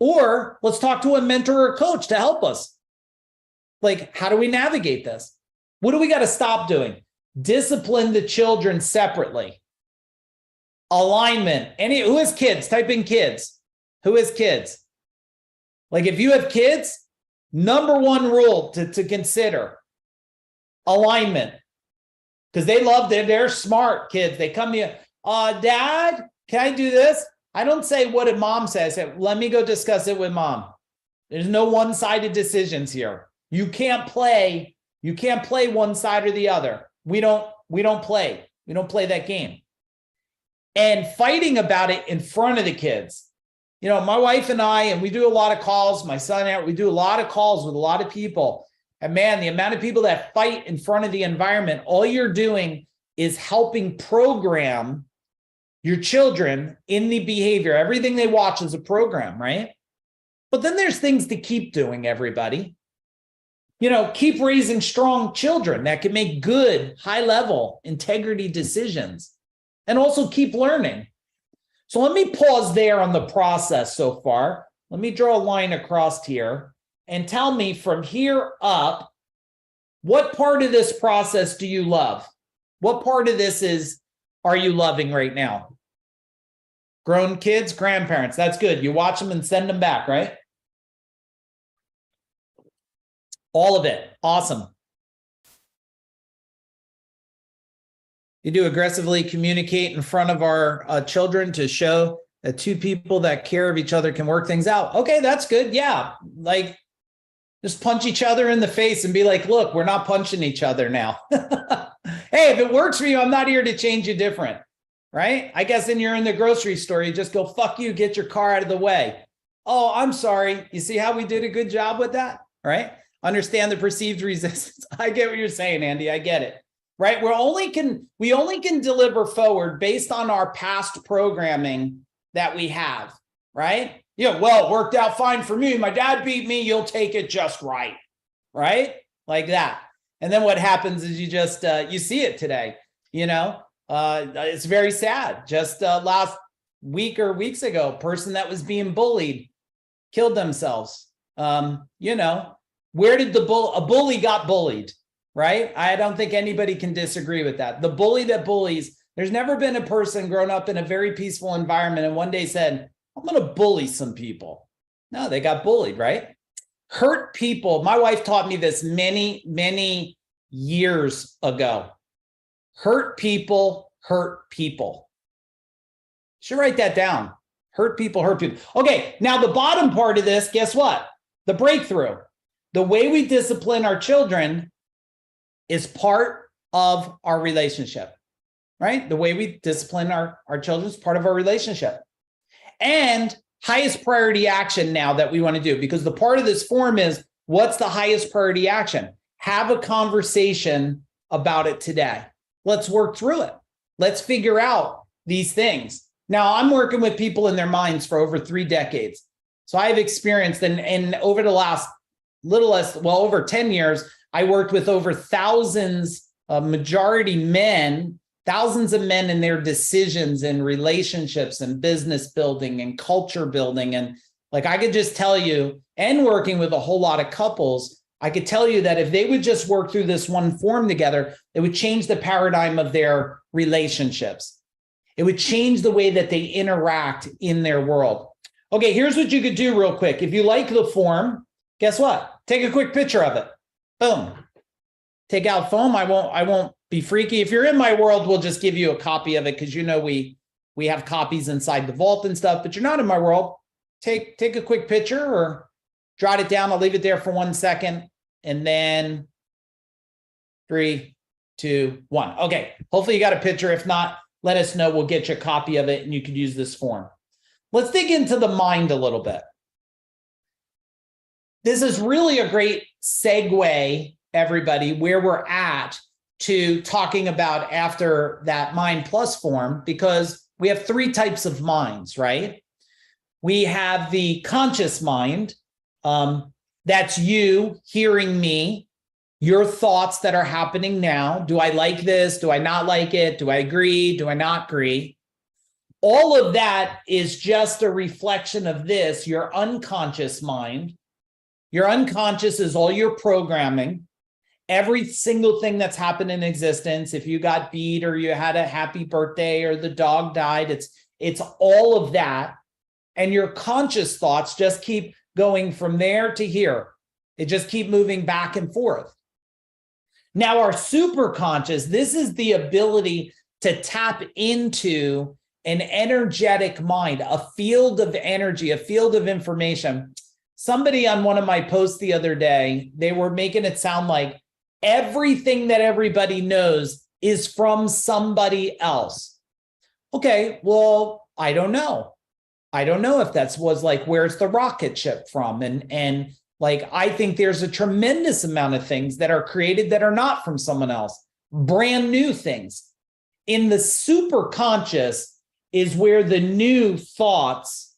Or let's talk to a mentor or coach to help us. Like, how do we navigate this? What do we got to stop doing? Discipline the children separately. Alignment. Who has kids? Type in kids. Who has kids? Like, if you have kids, number one rule to consider, alignment. Because they love, they're smart kids. They come to you, Dad, can I do this? I don't say, what did mom say? I say, let me go discuss it with mom. There's no one-sided decisions here. You can't play one side or the other. We don't play that game. And fighting about it in front of the kids. You know, my wife and I, and we do a lot of calls, my son and I, we do a lot of calls with a lot of people. And man, the amount of people that fight in front of the environment, all you're doing is helping program your children in the behavior. Everything they watch is a program, right? But then there's things to keep doing, everybody. You know, keep raising strong children that can make good, high-level integrity decisions, and also keep learning. So let me pause there on the process so far. Let me draw a line across here and tell me from here up, what part of this process do you love? What part of this are you loving right now? Grown kids, grandparents, that's good. You watch them and send them back, right? All of it. Awesome. You do aggressively communicate in front of our children to show that two people that care of each other can work things out. Okay, that's good. Yeah. Like, just punch each other in the face and be like, look, we're not punching each other now. Hey, if it works for you, I'm not here to change you different. Right? I guess then you're in the grocery store, you just go, fuck you, get your car out of the way. Oh, I'm sorry. You see how we did a good job with that? Right? Understand the perceived resistance. I get what you're saying, Andy. I get it. Right? We only can deliver forward based on our past programming that we have. Right? Yeah, well, it worked out fine for me. My dad beat me. You'll take it just right. Right? Like that. And then what happens is you just, you see it today, you know? It's very sad. Just last week or weeks ago, a person that was being bullied killed themselves. You know, where did a bully got bullied, right? I don't think anybody can disagree with that. The bully that bullies, there's never been a person grown up in a very peaceful environment and one day said, I'm going to bully some people. No, they got bullied, right? Hurt people. My wife taught me this many, many years ago. Hurt people hurt people. Should write that down. Hurt people hurt people. Okay, now the bottom part of this, guess what? The breakthrough. The way we discipline our children is part of our relationship, right? The way we discipline our children is part of our relationship. And highest priority action now that we want to do, because the part of this form is, what's the highest priority action? Have a conversation about it today. Let's work through it. Let's figure out these things. Now, I'm working with people in their minds for over 3 decades. So I have experienced, and over the last over 10 years, I worked with over thousands of majority men, thousands of men in their decisions and relationships and business building and culture building. And like, I could just tell you, and working with a whole lot of couples, I could tell you that if they would just work through this one form together, it would change the paradigm of their relationships. It would change the way that they interact in their world. Okay, here's what you could do real quick. If you like the form, guess what? Take a quick picture of it. Boom. Take out phone. I won't be freaky. If you're in my world, we'll just give you a copy of it because you know we have copies inside the vault and stuff, but you're not in my world. Take a quick picture or jot it down. I'll leave it there for 1 second. And then 3, 2, 1. Okay. Hopefully you got a picture. If not, let us know. We'll get you a copy of it and you can use this form. Let's dig into the mind a little bit. this is really a great segue, everybody, where we're at to talking about after that Mind Plus form, because we have three types of minds, right? We have the conscious mind. That's you hearing me, your thoughts that are happening now. Do I like this? Do I not like it? Do I agree? Do I not agree? All of that is just a reflection of this, your unconscious mind. Your unconscious is all your programming. Every single thing that's happened in existence, if you got beat or you had a happy birthday or the dog died, it's all of that. And your conscious thoughts just keep going from there to here. It just keep moving back and forth. Now, our superconscious, this is the ability to tap into an energetic mind, a field of energy, a field of information. Somebody on one of my posts the other day, they were making it sound like everything that everybody knows is from somebody else. Okay, well, I don't know. I don't know if that was like, where's the rocket ship from? And like, I think there's a tremendous amount of things that are created that are not from someone else, brand new things. In the super conscious is where the new thoughts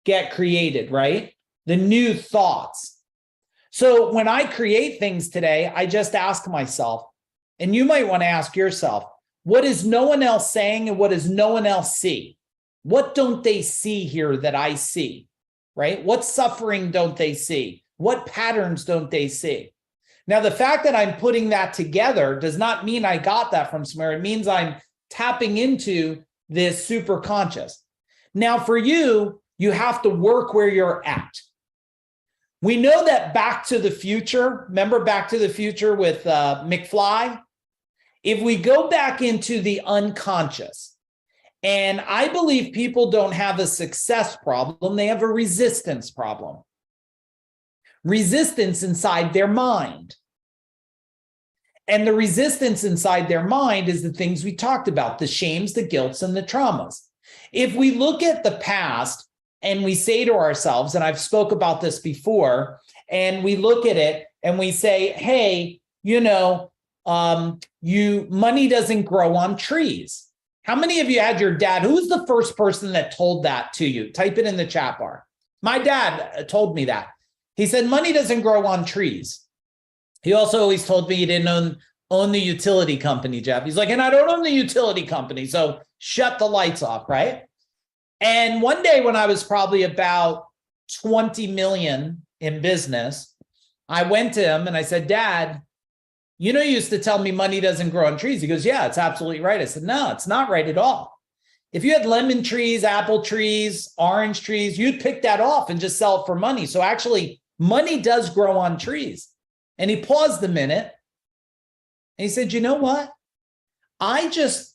get created, right? The new thoughts. So when I create things today, I just ask myself, and you might want to ask yourself, what is no one else saying and what does no one else see? What don't they see here that I see, right? What suffering don't they see? What patterns don't they see? Now, the fact that I'm putting that together does not mean I got that from somewhere. It means I'm tapping into this super conscious. Now, for you, you have to work where you're at. We know that Back to the Future, remember Back to the Future with McFly? If we go back into the unconscious, and I believe people don't have a success problem, they have a resistance problem. Resistance inside their mind. And the resistance inside their mind is the things we talked about, the shames, the guilts, and the traumas. If we look at the past and we say to ourselves, and I've spoke about this before, and we look at it and we say, hey, money doesn't grow on trees. How many of you had your dad? Who was the first person that told that to you? Type it in the chat bar. My dad told me that. He said, money doesn't grow on trees. He also always told me he didn't own the utility company, Jeff. He's like, and I don't own the utility company, so shut the lights off, right? And one day when I was probably about 20 million in business, I went to him and I said, Dad, you used to tell me money doesn't grow on trees. He goes, yeah, it's absolutely right. I said, no, it's not right at all. If you had lemon trees, apple trees, orange trees, you'd pick that off and just sell it for money. So actually, money does grow on trees. And he paused a minute and he said, you know what? I just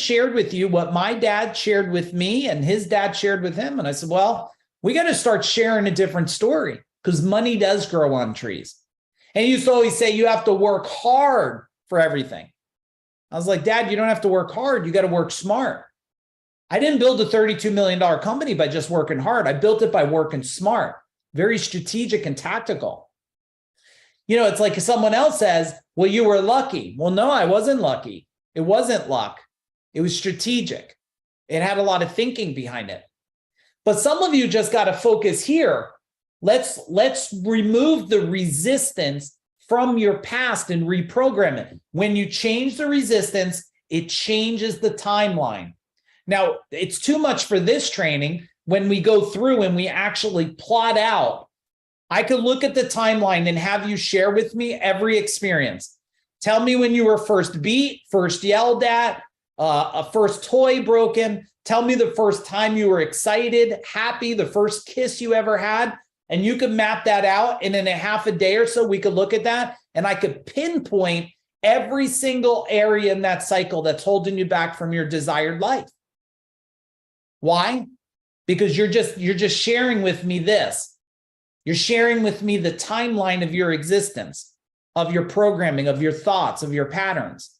shared with you what my dad shared with me and his dad shared with him. And I said, well, we got to start sharing a different story because money does grow on trees. And he used to always say, you have to work hard for everything. I was like, Dad, you don't have to work hard. You got to work smart. I didn't build a $32 million company by just working hard. I built it by working smart, very strategic and tactical. It's like if someone else says, well, you were lucky. Well, no, I wasn't lucky. It wasn't luck. It was strategic. It had a lot of thinking behind it. But some of you just got to focus here. Let's remove the resistance from your past and reprogram it. When you change the resistance, it changes the timeline. Now, it's too much for this training. When we go through and we actually plot out, I could look at the timeline and have you share with me every experience. Tell me when you were first beat, first yelled at, a first toy broken. Tell me the first time you were excited, happy, the first kiss you ever had. And you could map that out. And in a half a day or so, we could look at that. And I could pinpoint every single area in that cycle that's holding you back from your desired life. Why? Because you're just sharing with me this. You're sharing with me the timeline of your existence, of your programming, of your thoughts, of your patterns.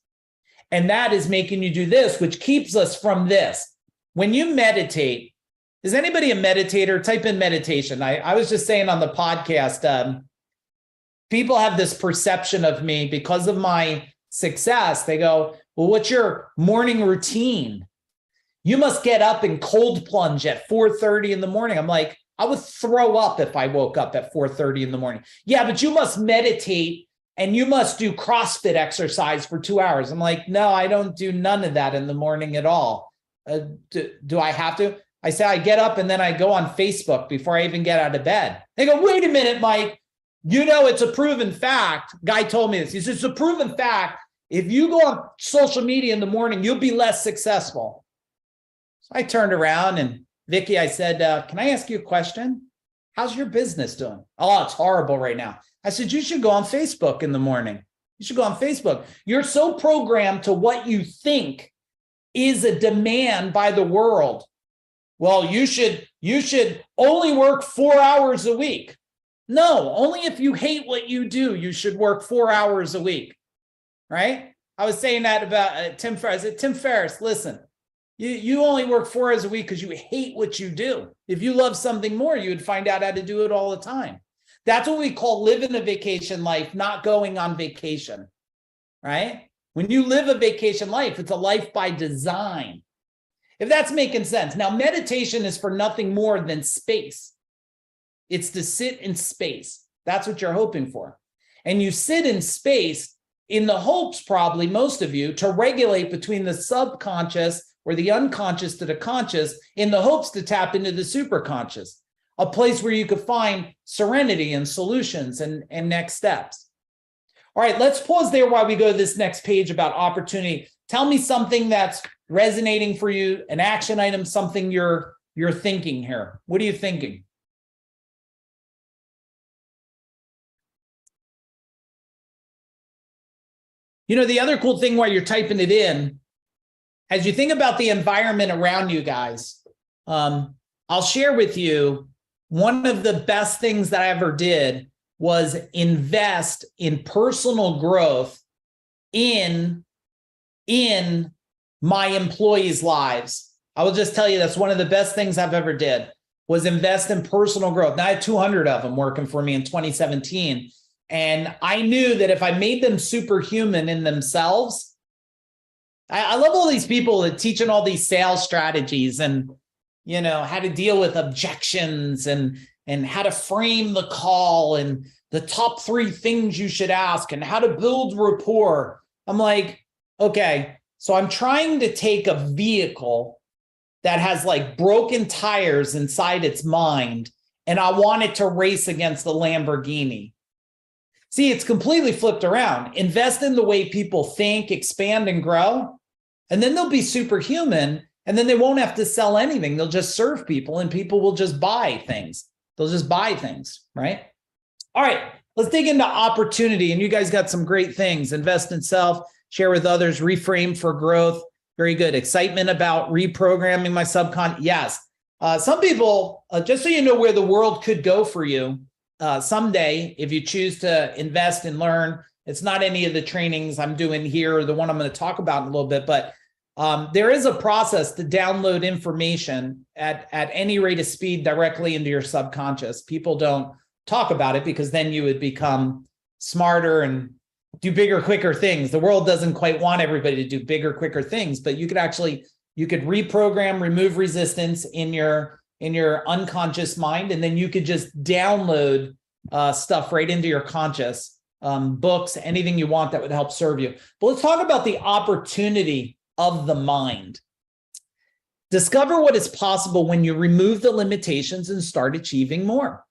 And that is making you do this, which keeps us from this. When you meditate, Is anybody a meditator? Type in meditation. I was just saying on the podcast, people have this perception of me because of my success. They go, well, what's your morning routine? You must get up and cold plunge at 4:30 in the morning. I'm like, I would throw up if I woke up at 4:30 in the morning. Yeah, but you must meditate and you must do CrossFit exercise for 2 hours. I'm like, no, I don't do none of that in the morning at all. Do I have to? I say I get up and then I go on Facebook before I even get out of bed. They go, wait a minute, Mike. You know, it's a proven fact. Guy told me this. He says, it's a proven fact. If you go on social media in the morning, you'll be less successful. So I turned around and Vicky, I said, can I ask you a question? How's your business doing? Oh, it's horrible right now. I said, you should go on Facebook in the morning. You should go on Facebook. You're so programmed to what you think is a demand by the world. Well, you should only work 4 hours a week. No, only if you hate what you do, you should work 4 hours a week, right? I was saying that about Tim Ferriss. I said, Tim Ferriss, listen, you only work 4 hours a week because you hate what you do. If you love something more, you would find out how to do it all the time. That's what we call living a vacation life, not going on vacation, right? When you live a vacation life, it's a life by design. If that's making sense. Now, meditation is for nothing more than space. It's to sit in space. That's what you're hoping for. And you sit in space in the hopes, probably most of you, to regulate between the subconscious or the unconscious to the conscious in the hopes to tap into the superconscious, a place where you could find serenity and solutions and next steps. All right, let's pause there while we go to this next page about opportunity. Tell me something that's resonating for you, an action item, something you're thinking here. What are you thinking? You know, the other cool thing while you're typing it in, as you think about the environment around you guys, I'll share with you one of the best things that I ever did was invest in personal growth in my employees' lives. I will just tell you that's one of the best things I've ever did was invest in personal growth. Now I had 200 of them working for me in 2017. And I knew that if I made them superhuman in themselves, I love all these people that teaching all these sales strategies and, you know, how to deal with objections and how to frame the call and the top 3 things you should ask and how to build rapport. I'm like, okay, so I'm trying to take a vehicle that has like broken tires inside its mind, and I want it to race against the Lamborghini. See, it's completely flipped around. Invest in the way people think, expand, and grow, and then they'll be superhuman, and then they won't have to sell anything. They'll just serve people, and people will just buy things. They'll just buy things, right? All right, let's dig into opportunity, and you guys got some great things. Invest in self, share with others, reframe for growth. Very good. Excitement about reprogramming my subconscious. Yes. Some people, just so you know where the world could go for you, someday, if you choose to invest and learn, it's not any of the trainings I'm doing here or the one I'm going to talk about in a little bit, but there is a process to download information at any rate of speed directly into your subconscious. People don't talk about it because then you would become smarter and do bigger, quicker things. The world doesn't quite want everybody to do bigger, quicker things, but you could reprogram, remove resistance in your unconscious mind, and then you could just download stuff right into your conscious, books, anything you want that would help serve you. But let's talk about the opportunity of the mind. Discover what is possible when you remove the limitations and start achieving more.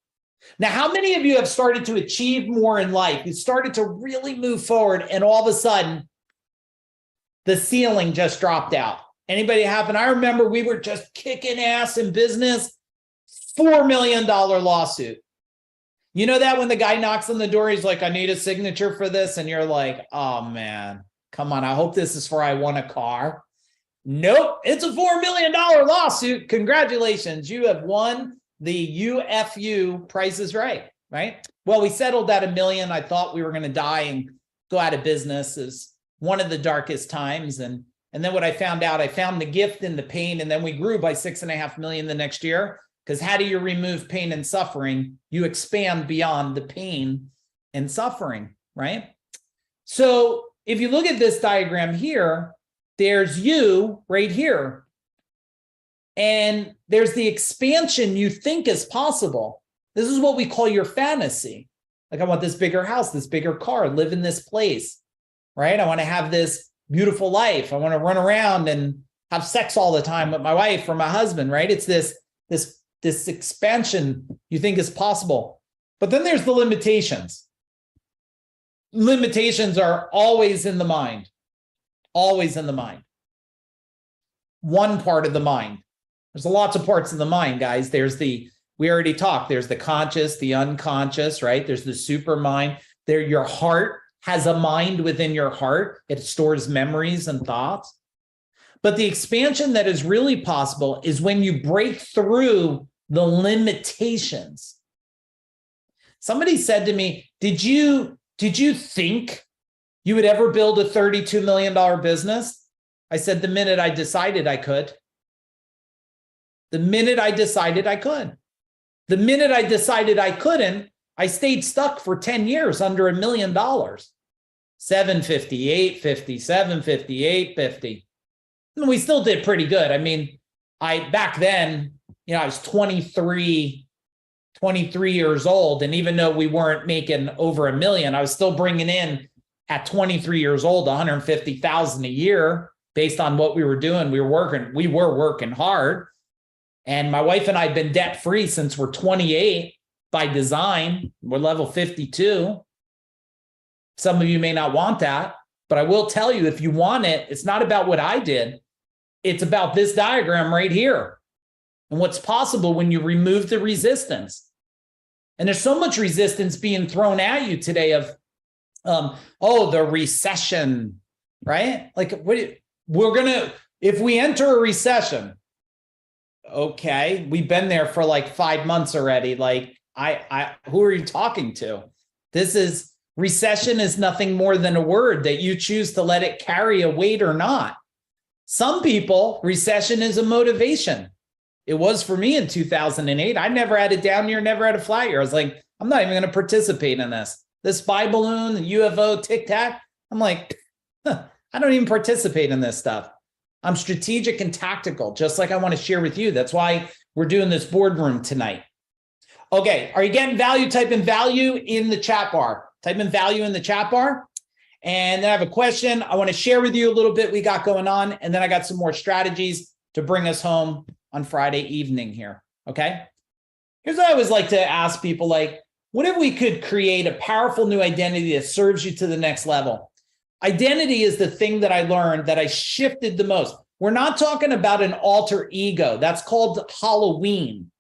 Now, how many of you have started to achieve more in life? You started to really move forward, and all of a sudden, the ceiling just dropped out. Anybody happen? I remember we were just kicking ass in business, $4 million lawsuit. You know that when the guy knocks on the door, he's like, I need a signature for this. And you're like, oh man, come on. I hope this is for I want a car. Nope. It's a $4 million lawsuit. Congratulations. You have won the UFU Price is Right, right? Well, we settled at $1 million. I thought we were going to die and go out of business. Is one of the darkest times. And And then what I found out, I found the gift in the pain, and then we grew by 6.5 million the next year. Because how do you remove pain and suffering? You expand beyond the pain and suffering, right? So if you look at this diagram here, there's you right here. And there's the expansion you think is possible. This is what we call your fantasy. Like, I want this bigger house, this bigger car, live in this place, right? I want to have this beautiful life. I want to run around and have sex all the time with my wife or my husband, right? It's this expansion you think is possible. But then there's the limitations. Limitations are always in the mind, always in the mind. One part of the mind. There's lots of parts of the mind, guys. We already talked, there's the conscious, the unconscious, right? There's the super mind. There, your heart has a mind within your heart. It stores memories and thoughts. But the expansion that is really possible is when you break through the limitations. Somebody said to me, did you think you would ever build a $32 million business? I said, the minute I decided I could. The minute I decided I could. The minute I decided I couldn't, I stayed stuck for 10 years under $1 million. 750, 850, 750, 850. And we still did pretty good. I mean, back then, I was 23 years old. And even though we weren't making over $1 million, I was still bringing in at 23 years old, $150,000 a year based on what we were doing. We were working hard. And my wife and I have been debt free since we're 28 by design. We're level 52. Some of you may not want that, but I will tell you, if you want it, it's not about what I did. It's about this diagram right here and what's possible when you remove the resistance. And there's so much resistance being thrown at you today of, the recession, right? Like, if we enter a recession, okay, we've been there for like 5 months already. Like, who are you talking to? Recession is nothing more than a word that you choose to let it carry a weight or not. Some people, recession is a motivation. It was for me in 2008. I never had a down year, never had a flat year. I was like, I'm not even going to participate in this. This spy balloon, the UFO, tic tac. I'm like, I don't even participate in this stuff. I'm strategic and tactical, just like I want to share with you. That's why we're doing this boardroom tonight. Okay, are you getting value? Type in value in the chat bar. Type in value in the chat bar. And then I have a question I want to share with you a little bit we got going on. And then I got some more strategies to bring us home on Friday evening here. Okay. Here's what I always like to ask people, like, what if we could create a powerful new identity that serves you to the next level? Identity is the thing that I learned that I shifted the most. We're not talking about an alter ego. That's called Halloween.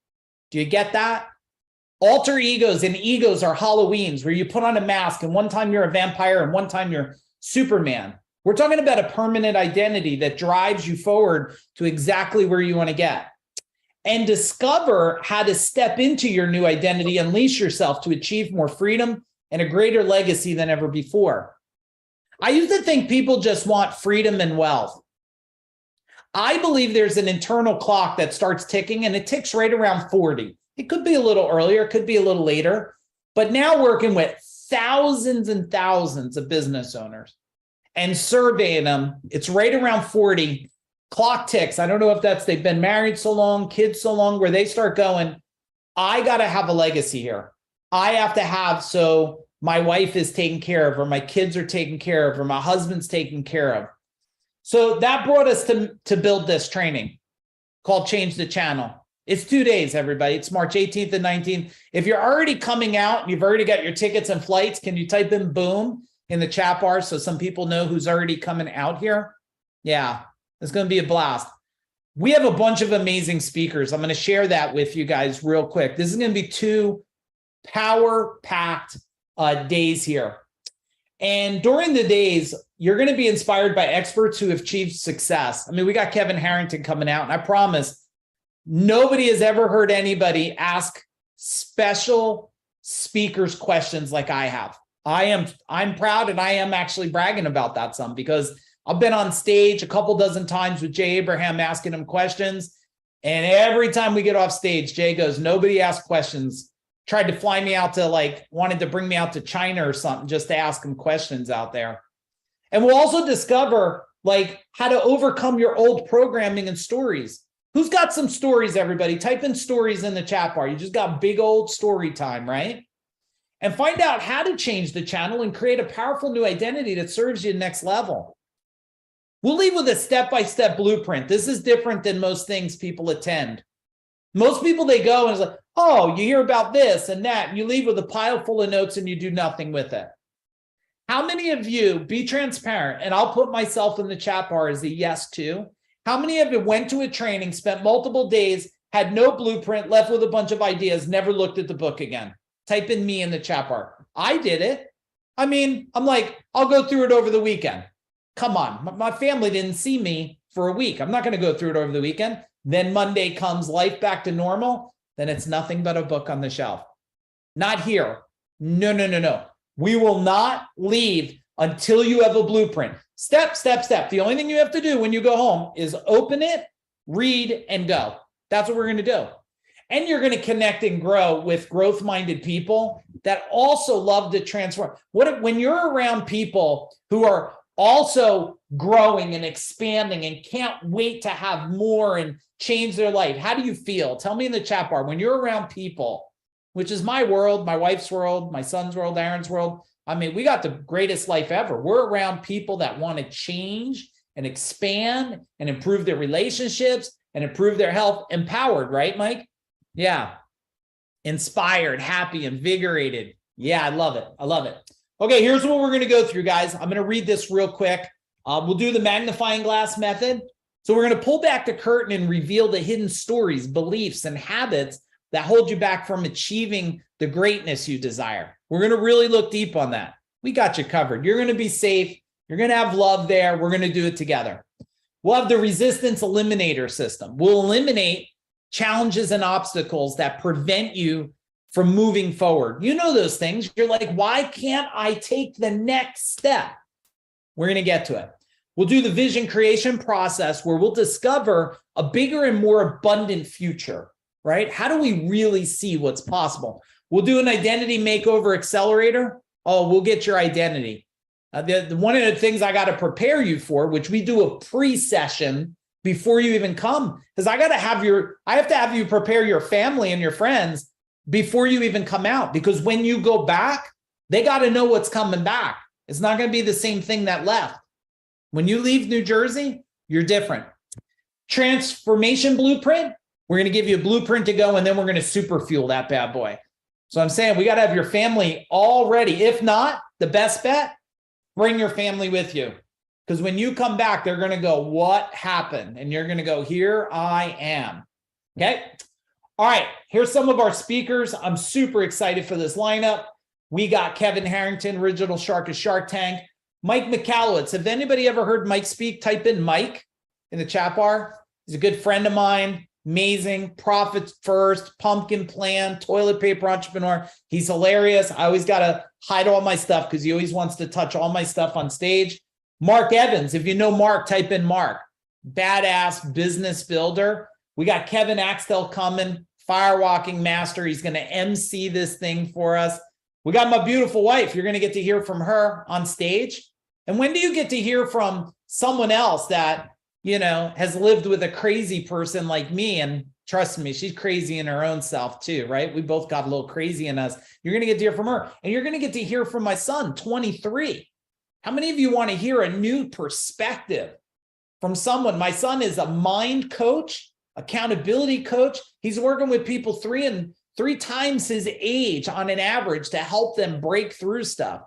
Do you get that? Alter egos and egos are Halloweens, where you put on a mask and one time you're a vampire and one time you're Superman. We're talking about a permanent identity that drives you forward to exactly where you want to get. And discover how to step into your new identity, unleash yourself to achieve more freedom and a greater legacy than ever before. I used to think people just want freedom and wealth. I believe there's an internal clock that starts ticking, and it ticks right around 40. It could be a little earlier, it could be a little later, but now working with thousands and thousands of business owners and surveying them, it's right around 40. Clock ticks. I don't know if they've been married so long, kids so long, where they start going, I got to have a legacy here. I have to have, so my wife is taken care of, or my kids are taken care of, or my husband's taken care of. So that brought us to build this training called Change the Channel. It's 2 days, everybody. It's March 18th and 19th. If you're already coming out and you've already got your tickets and flights, can you type in boom in the chat bar so some people know who's already coming out here? Yeah, it's going to be a blast. We have a bunch of amazing speakers. I'm going to share that with you guys real quick. This is going to be 2 power-packed days here. And during the days, you're going to be inspired by experts who have achieved success. I mean, we got Kevin Harrington coming out, and I promise nobody has ever heard anybody ask special speakers questions like I have. I'm proud, and I am actually bragging about that some, because I've been on stage a couple dozen times with Jay Abraham asking him questions. And every time we get off stage, Jay goes, nobody asked questions. Tried to fly me out to wanted to bring me out to China or something just to ask him questions out there. And we'll also discover how to overcome your old programming and stories. Who's got some stories, everybody? Type in stories in the chat bar. You just got big old story time, right? And find out how to change the channel and create a powerful new identity that serves you next level. We'll leave with a step-by-step blueprint. This is different than most things people attend. Most people, they go and it's like, oh, you hear about this and that, and you leave with a pile full of notes and you do nothing with it. How many of you, be transparent, and I'll put myself in the chat bar as a yes too. How many of you went to a training, spent multiple days, had no blueprint, left with a bunch of ideas, never looked at the book again? Type in me in the chat bar. I did it. I mean, I'm like, I'll go through it over the weekend. Come on, my family didn't see me for a week. I'm not going to go through it over the weekend. Then Monday comes, life back to normal. Then it's nothing but a book on the shelf. Not here. No. We will not leave until you have a blueprint. Step. The only thing you have to do when you go home is open it, read, and go. That's what we're going to do. And you're going to connect and grow with growth-minded people that also love to transform. When you're around people who are also growing and expanding and can't wait to have more and change their life, how do you feel? Tell me in the chat bar. When you're around people, which is my world, my wife's world, my son's world, Aaron's world, I mean, we got the greatest life ever. We're around people that want to change and expand and improve their relationships and improve their health. Empowered, right, Mike? Yeah. Inspired, happy, invigorated. Yeah, I love it. Okay, here's what we're going to go through, guys. I'm going to read this real quick. We'll do the magnifying glass method. So we're going to pull back the curtain and reveal the hidden stories, beliefs, and habits that hold you back from achieving the greatness you desire. We're going to really look deep on that. We got you covered. You're going to be safe. You're going to have love there. We're going to do it together. We'll have the resistance eliminator system. We'll eliminate challenges and obstacles that prevent you from moving forward. You know those things. You're like, why can't I take the next step? We're going to get to it. We'll do the vision creation process where we'll discover a bigger and more abundant future, right? How do we really see what's possible? We'll do an identity makeover accelerator. Oh, we'll get your identity. One of the things I got to prepare you for, which we do a pre-session before you even come, is I have to have you prepare your family and your friends before you even come out, because when you go back, they got to know what's coming back. It's not going to be the same thing that left. When you leave New Jersey, you're different. Transformation blueprint. We're going to give you a blueprint to go, and then we're going to super fuel that bad boy. So I'm saying we got to have your family all ready. If not, the best bet, bring your family with you. Because when you come back, they're going to go, what happened? And you're going to go, here I am. Okay. All right. Here's some of our speakers. I'm super excited for this lineup. We got Kevin Harrington, original Shark of Shark Tank. Mike Michalowicz. Have anybody ever heard Mike speak? Type in Mike in the chat bar. He's a good friend of mine. Amazing. Profits first, pumpkin plan, toilet paper entrepreneur. He's hilarious. I always got to hide all my stuff because he always wants to touch all my stuff on stage. Mark Evans. If you know Mark, type in Mark. Badass business builder. We got Kevin Axtell coming, firewalking master. He's going to MC this thing for us. We got my beautiful wife. You're going to get to hear from her on stage. And when do you get to hear from someone else that, you know, has lived with a crazy person like me? And trust me, she's crazy in her own self too, right? We both got a little crazy in us. You're going to get to hear from her. And you're going to get to hear from my son, 23. How many of you want to hear a new perspective from someone? My son is a mind coach, accountability coach. He's working with people three times his age on an average to help them break through stuff.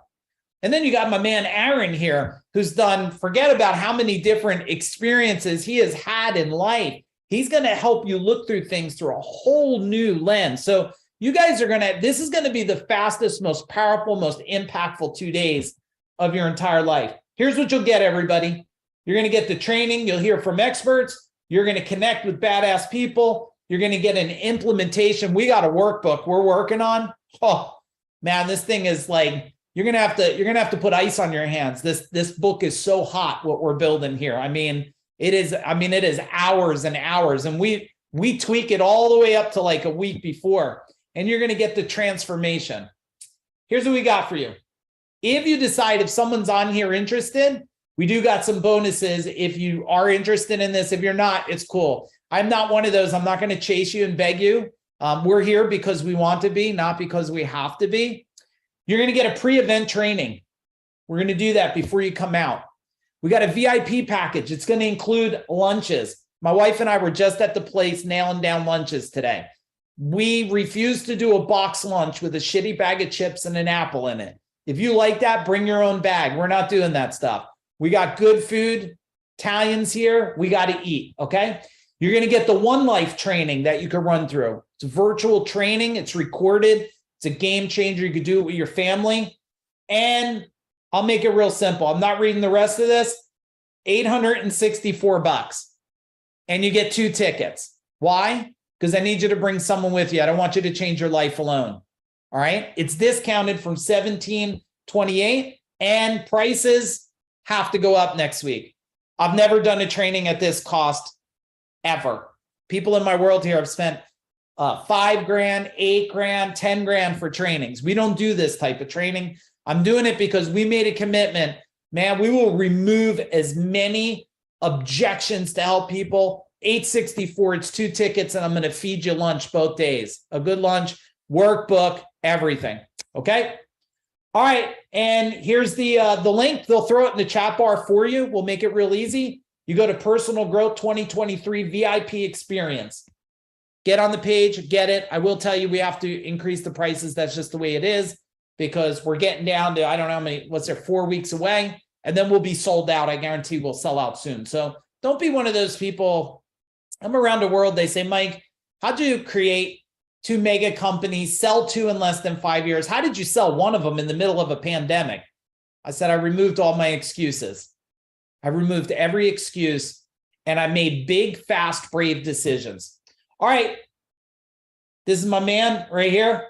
And then you got my man Aaron here, who's done, forget about how many different experiences he has had in life. He's going to help you look through things through a whole new lens. So you guys are going to, this is going to be the fastest, most powerful, most impactful 2 days of your entire life. Here's what you'll get, everybody. You're going to get the training. You'll hear from experts. You're going to connect with badass people. You're going to get an implementation. We got a workbook we're working on. Oh, man, this thing is like you're gonna have to put ice on your hands. This book is so hot, what we're building here. It is hours and hours, and we tweak it all the way up to like a week before, and you're gonna get the transformation. Here's what we got for you. If you decide, if someone's on here interested, we do got some bonuses if you are interested in this. If you're not, it's cool. I'm not one of those. I'm not going to chase you and beg you. We're here because we want to be, not because we have to be. You're going to get a pre-event training. We're going to do that before you come out. We got a VIP package. It's going to include lunches. My wife and I were just at the place nailing down lunches today. We refuse to do a box lunch with a shitty bag of chips and an apple in it. If you like that, bring your own bag. We're not doing that stuff. We got good food, Italians here. We got to eat, okay? You're going to get the One Life training that you can run through. It's virtual training. It's recorded. It's a game changer. You could do it with your family. And I'll make it real simple. I'm not reading the rest of this. $864. And you get 2 tickets. Why? Because I need you to bring someone with you. I don't want you to change your life alone. All right. It's discounted from $17.28, and prices have to go up next week. I've never done a training at this cost ever. People in my world here have spent $5,000, $8,000, $10,000 for trainings. We don't do this type of training. I'm doing it because we made a commitment. Man, we will remove as many objections to help people. $864, it's 2 tickets, and I'm going to feed you lunch both days. A good lunch, workbook, everything. Okay. All right. And here's the link. They'll throw it in the chat bar for you. We'll make it real easy. You go to Personal Growth 2023 VIP experience. Get on the page, get it. I will tell you, we have to increase the prices. That's just the way it is, because we're getting down to, I don't know how many, 4 weeks away, and then we'll be sold out. I guarantee we'll sell out soon. So don't be one of those people. I'm around the world. They say, Mike, how'd you create 2 mega companies, sell 2 in less than 5 years? How did you sell one of them in the middle of a pandemic? I said, I removed all my excuses. I removed every excuse, and I made big, fast, brave decisions. All right. This is my man right here,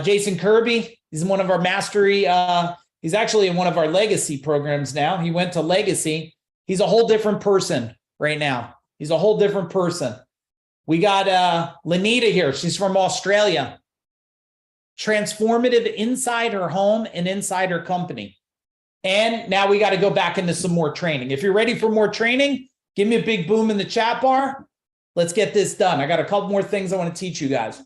Jason Kirby. He's one of our mastery. He's actually in one of our legacy programs now. He went to legacy. He's a whole different person right now. He's a whole different person. We got Lenita here. She's from Australia. Transformative inside her home and inside her company. And now we got to go back into some more training. If you're ready for more training, give me a big boom in the chat bar. Let's get this done. I got a couple more things I want to teach you guys.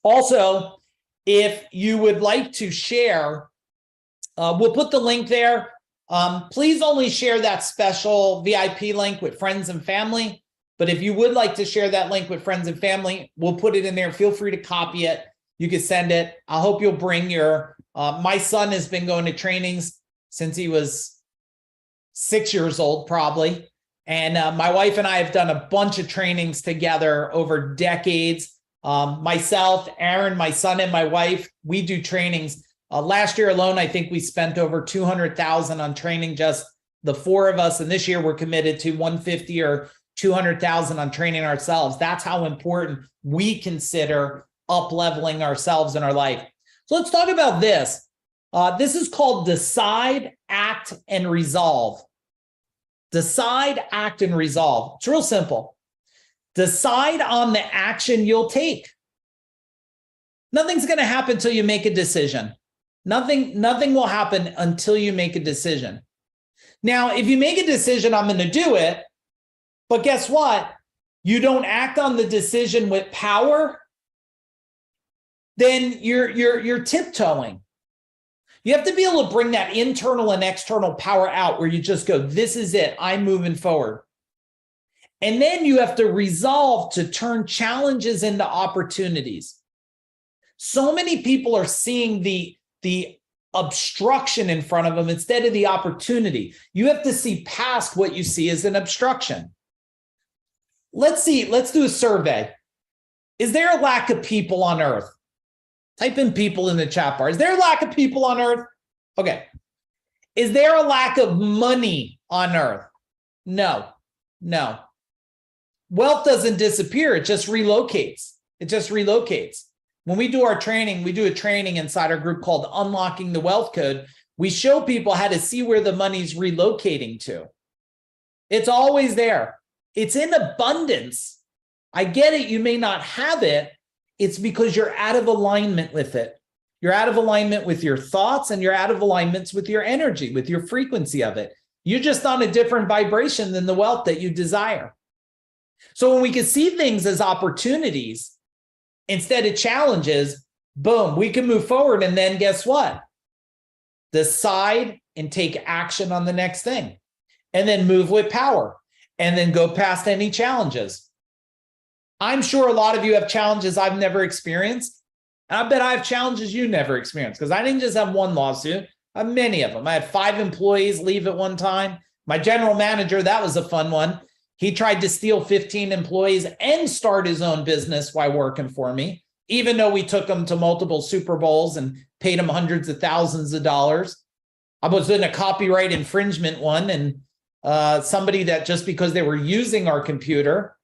Also, if you would like to share, we'll put the link there. Please only share that special VIP link with friends and family. But if you would like to share that link with friends and family, we'll put it in there. Feel free to copy it. You can send it. I hope you'll bring your, my son has been going to trainings since he was 6 years old, probably. And my wife and I have done a bunch of trainings together over decades. Myself, Aaron, my son, and my wife, we do trainings. Last year alone, I think we spent over $200,000 on training, just the 4 of us. And this year we're committed to $150,000 or $200,000 on training ourselves. That's how important we consider up-leveling ourselves in our life. So let's talk about this. This is called decide, act, and resolve. Decide, act, and resolve. It's real simple. Decide on the action you'll take. Nothing's going to happen until you make a decision. Nothing will happen until you make a decision. Now, if you make a decision, I'm going to do it, but guess what? You don't act on the decision with power, then you're tiptoeing. You have to be able to bring that internal and external power out where you just go, this is it, I'm moving forward. And then you have to resolve to turn challenges into opportunities. So many people are seeing the obstruction in front of them instead of the opportunity. You have to see past what you see as an obstruction. Let's do a survey. Is there a lack of people on earth? Type in people in the chat bar. Is there a lack of people on earth? Okay. Is there a lack of money on earth? No. Wealth doesn't disappear. It just relocates. when we do our training, we do a training inside our group called Unlocking the Wealth Code. We show people how to see where the money's relocating to. It's always there. It's in abundance. I get it. You may not have it. It's because you're out of alignment with it. You're out of alignment with your thoughts, and you're out of alignments with your energy, with your frequency of it. You're just on a different vibration than the wealth that you desire. So when we can see things as opportunities instead of challenges, boom, we can move forward. And then guess what? Decide and take action on the next thing, and then move with power, and then go past any challenges. I'm sure a lot of you have challenges I've never experienced. I bet I have challenges you never experienced, because I didn't just have one lawsuit. I have many of them. I had 5 employees leave at one time. My general manager, that was a fun one. He tried to steal 15 employees and start his own business while working for me, even though we took him to multiple Super Bowls and paid him hundreds of thousands of dollars. I was in a copyright infringement one, and somebody that just because they were using our computer,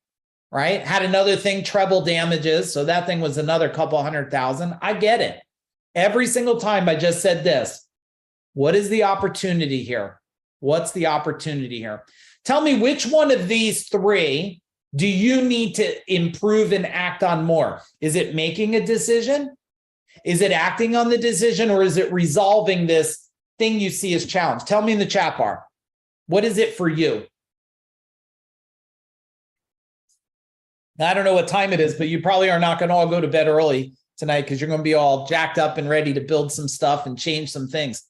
right, had another thing, treble damages. So that thing was another couple $100,000. I get it. Every single time I just said this, what is the opportunity here? What's the opportunity here? Tell me, which one of these 3 do you need to improve and act on more? Is it making a decision? Is it acting on the decision? Or is it resolving this thing you see as challenge? Tell me in the chat bar. What is it for you? I don't know what time it is, but you probably are not going to all go to bed early tonight, because you're going to be all jacked up and ready to build some stuff and change some things.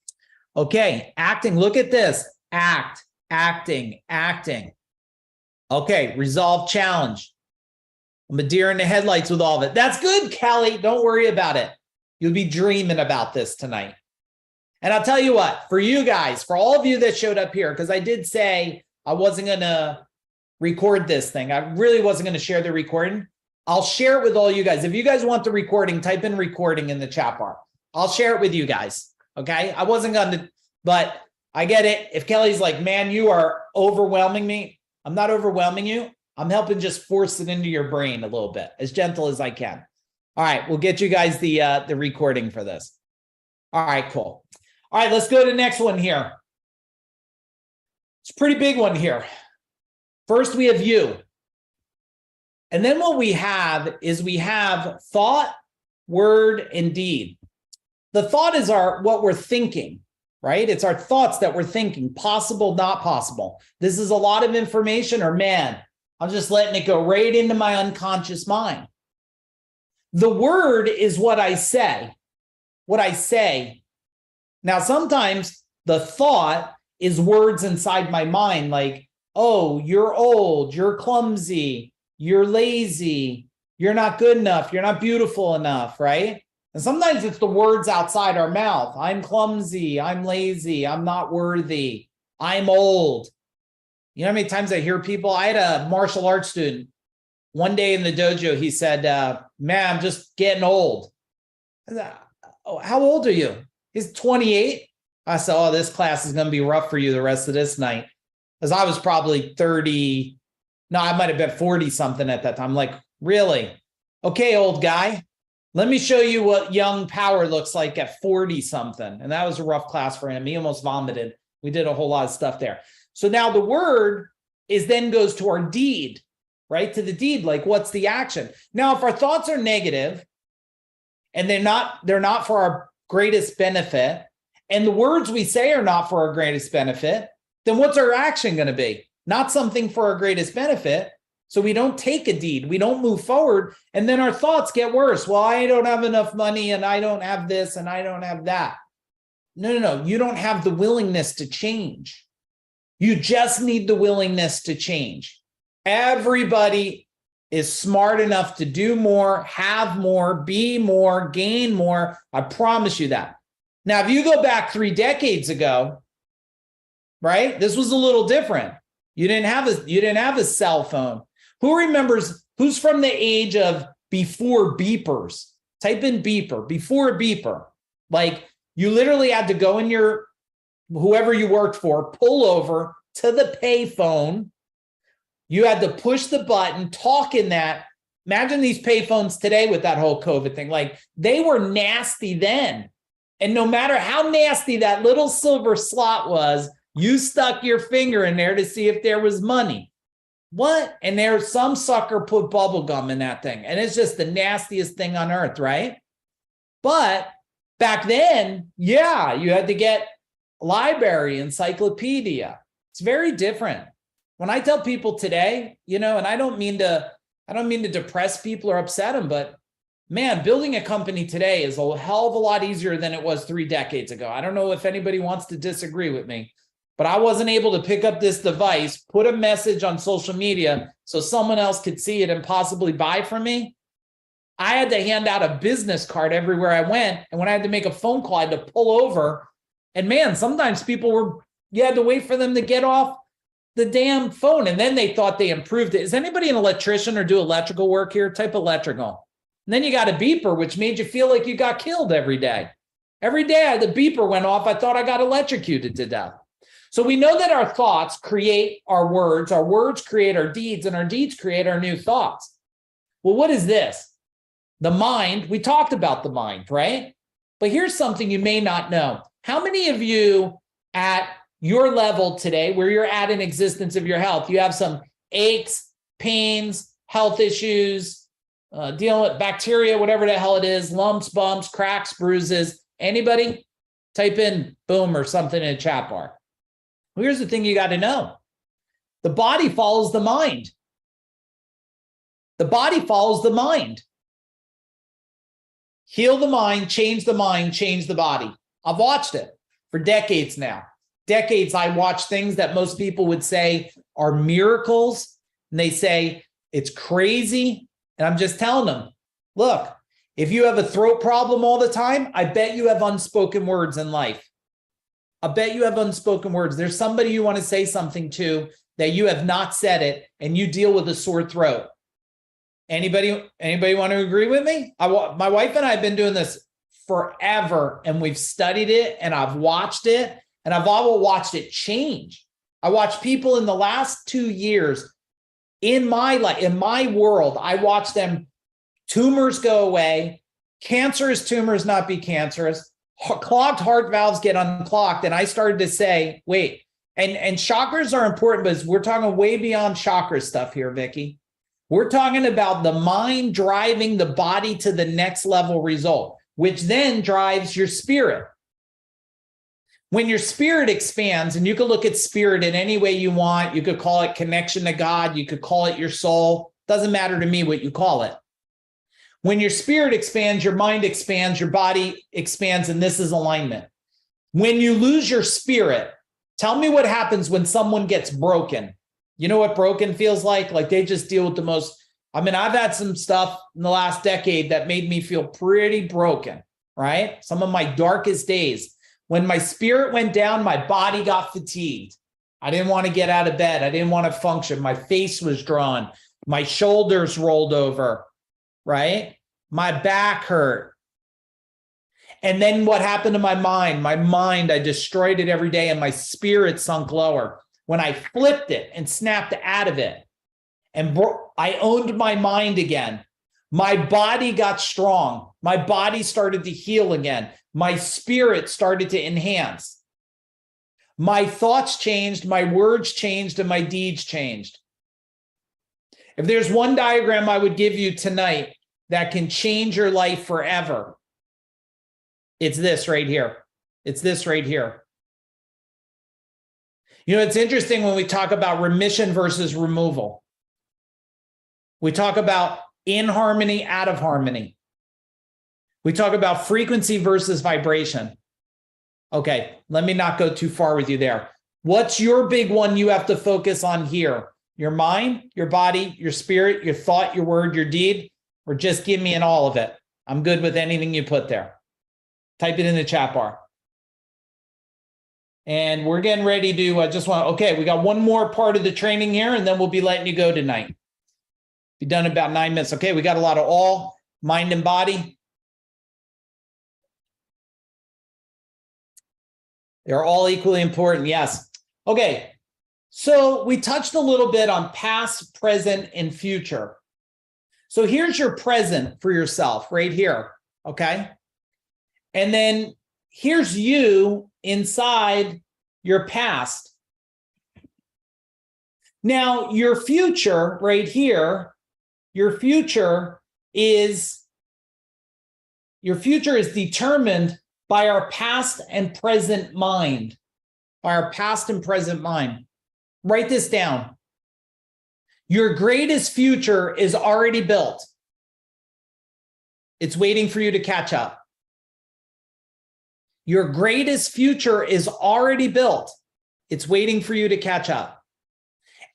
Okay, acting. Look at this. Act, acting, acting. Okay, resolve challenge. I'm a deer in the headlights with all of it. That's good, Kelly. Don't worry about it. You'll be dreaming about this tonight. And I'll tell you what, for you guys, for all of you that showed up here, because I did say I wasn't going to record this thing. I really wasn't going to share the recording. I'll share it with all you guys. If you guys want the recording, type in recording in the chat bar. I'll share it with you guys. Okay. I wasn't going to, but I get it. If Kelly's like, man, you are overwhelming me. I'm not overwhelming you. I'm helping just force it into your brain a little bit, as gentle as I can. All right. We'll get you guys the recording for this. All right, cool. All right, let's go to the next one here. It's a pretty big one here. First, we have you. And then what we have is we have thought, word, and deed. The thought is what we're thinking, right? It's our thoughts that we're thinking, possible, not possible. This is a lot of information, or man, I'm just letting it go right into my unconscious mind. The word is what I say. What I say. Now, sometimes the thought is words inside my mind, like, oh, you're old, you're clumsy, you're lazy, you're not good enough, you're not beautiful enough, right? And sometimes it's the words outside our mouth. I'm clumsy, I'm lazy, I'm not worthy, I'm old. You know how many times I hear people? I had a martial arts student one day in the dojo. He said, man, I'm just getting old. I said, oh, how old are you? He's 28. I said, oh, this class is going to be rough for you the rest of this night. Because I was probably 30. No, I might have been 40 something at that time. I'm like, really? Okay, old guy, let me show you what young power looks like at 40 something. And that was a rough class for him. He almost vomited. We did a whole lot of stuff there. So now the word is then goes to our deed, right? To the deed, like what's the action? Now, if our thoughts are negative and they're not for our greatest benefit, and the words we say are not for our greatest benefit, then what's our action going to be? Not something for our greatest benefit. So we don't take a deed, we don't move forward, and then our thoughts get worse. Well, I don't have enough money, and I don't have this, and I don't have that. No. You don't have the willingness to change. You just need the willingness to change. Everybody is smart enough to do more, have more, be more, gain more. I promise you that. Now, if you go back 3 decades ago, right, this was a little different. You didn't have a cell phone. Who remembers, who's from the age of before beepers? Type in beeper, before beeper. Like you literally had to go in your, whoever you worked for, pull over to the pay phone. You had to push the button, talk in that Imagine these payphones today with that whole COVID thing. Like, they were nasty then. And no matter how nasty that little silver slot was, you stuck your finger in there to see if there was money. What? And there's some sucker put bubble gum in that thing. And it's just the nastiest thing on earth, right? But back then, yeah, you had to get library, encyclopedia. It's very different. When I tell people today, and I don't mean to depress people or upset them, but man, building a company today is a hell of a lot easier than it was 3 decades ago. I don't know if anybody wants to disagree with me, but I wasn't able to pick up this device, put a message on social media so someone else could see it and possibly buy from me. I had to hand out a business card everywhere I went. And when I had to make a phone call, I had to pull over. And man, sometimes you had to wait for them to get off the damn phone. And then they thought they improved it. Is anybody an electrician or do electrical work here? Type electrical. And then you got a beeper, which made you feel like you got killed every day. Every day the beeper went off, I thought I got electrocuted to death. So we know that our thoughts create our words create our deeds, and our deeds create our new thoughts. Well, what is this? The mind, we talked about the mind, right? But here's something you may not know. How many of you at your level today, where you're at in existence of your health, you have some aches, pains, health issues, dealing with bacteria, whatever the hell it is, lumps, bumps, cracks, bruises? Anybody? Type in boom or something in a chat bar. Well, here's the thing you got to know. The body follows the mind. The body follows the mind. Heal the mind, change the body. I've watched it for decades now. Decades I watch things that most people would say are miracles. And they say it's crazy. And I'm just telling them, look, if you have a throat problem all the time, I bet you have unspoken words in life. I bet you have unspoken words. There's somebody you want to say something to that you have not said it, and you deal with a sore throat. Anybody want to agree with me? My wife and I have been doing this forever, and we've studied it, and I've watched it, and I've all watched it change. I watched people in the last 2 years in my life, in my world, I watched them, tumors go away, cancerous tumors not be cancerous, clogged heart valves get unclogged. And I started to say, wait, and chakras are important, but we're talking way beyond chakra stuff here, Vicky. We're talking about the mind driving the body to the next level result, which then drives your spirit. When your spirit expands, and you can look at spirit in any way you want, you could call it connection to God, you could call it your soul, doesn't matter to me what you call it. When your spirit expands, your mind expands, your body expands, and this is alignment. When you lose your spirit, tell me what happens when someone gets broken. You know what broken feels like? Like they just deal with the most. I mean, I've had some stuff in the last decade that made me feel pretty broken, right? Some of my darkest days. When my spirit went down, my body got fatigued. I didn't want to get out of bed. I didn't want to function. My face was drawn. My shoulders rolled over, right? My back hurt. And then what happened to my mind? My mind, I destroyed it every day, and my spirit sunk lower. When I flipped it and snapped out of it, and I owned my mind again, my body got strong. My body started to heal again. My spirit started to enhance. My thoughts changed, my words changed, and my deeds changed. If there's one diagram I would give you tonight that can change your life forever, it's this right here. It's this right here. You know, it's interesting when we talk about remission versus removal. We talk about in harmony, out of harmony. We talk about frequency versus vibration. Okay, let me not go too far with you there. What's your big one you have to focus on here? Your mind, your body, your spirit, your thought, your word, your deed, or just give me an all of it? I'm good with anything you put there. Type it in the chat bar. And we're getting ready to, okay, we got one more part of the training here, and then we'll be letting you go tonight. Be done in about 9 minutes. Okay, we got a lot of all, mind and body. They're all equally important, yes. Okay, so we touched a little bit on past, present, and future. So here's your present for yourself right here, okay? And then here's you inside your past. Now, your future right here, your future is determined by our past and present mind. By our past and present mind. Write this down. Your greatest future is already built. It's waiting for you to catch up. Your greatest future is already built. It's waiting for you to catch up.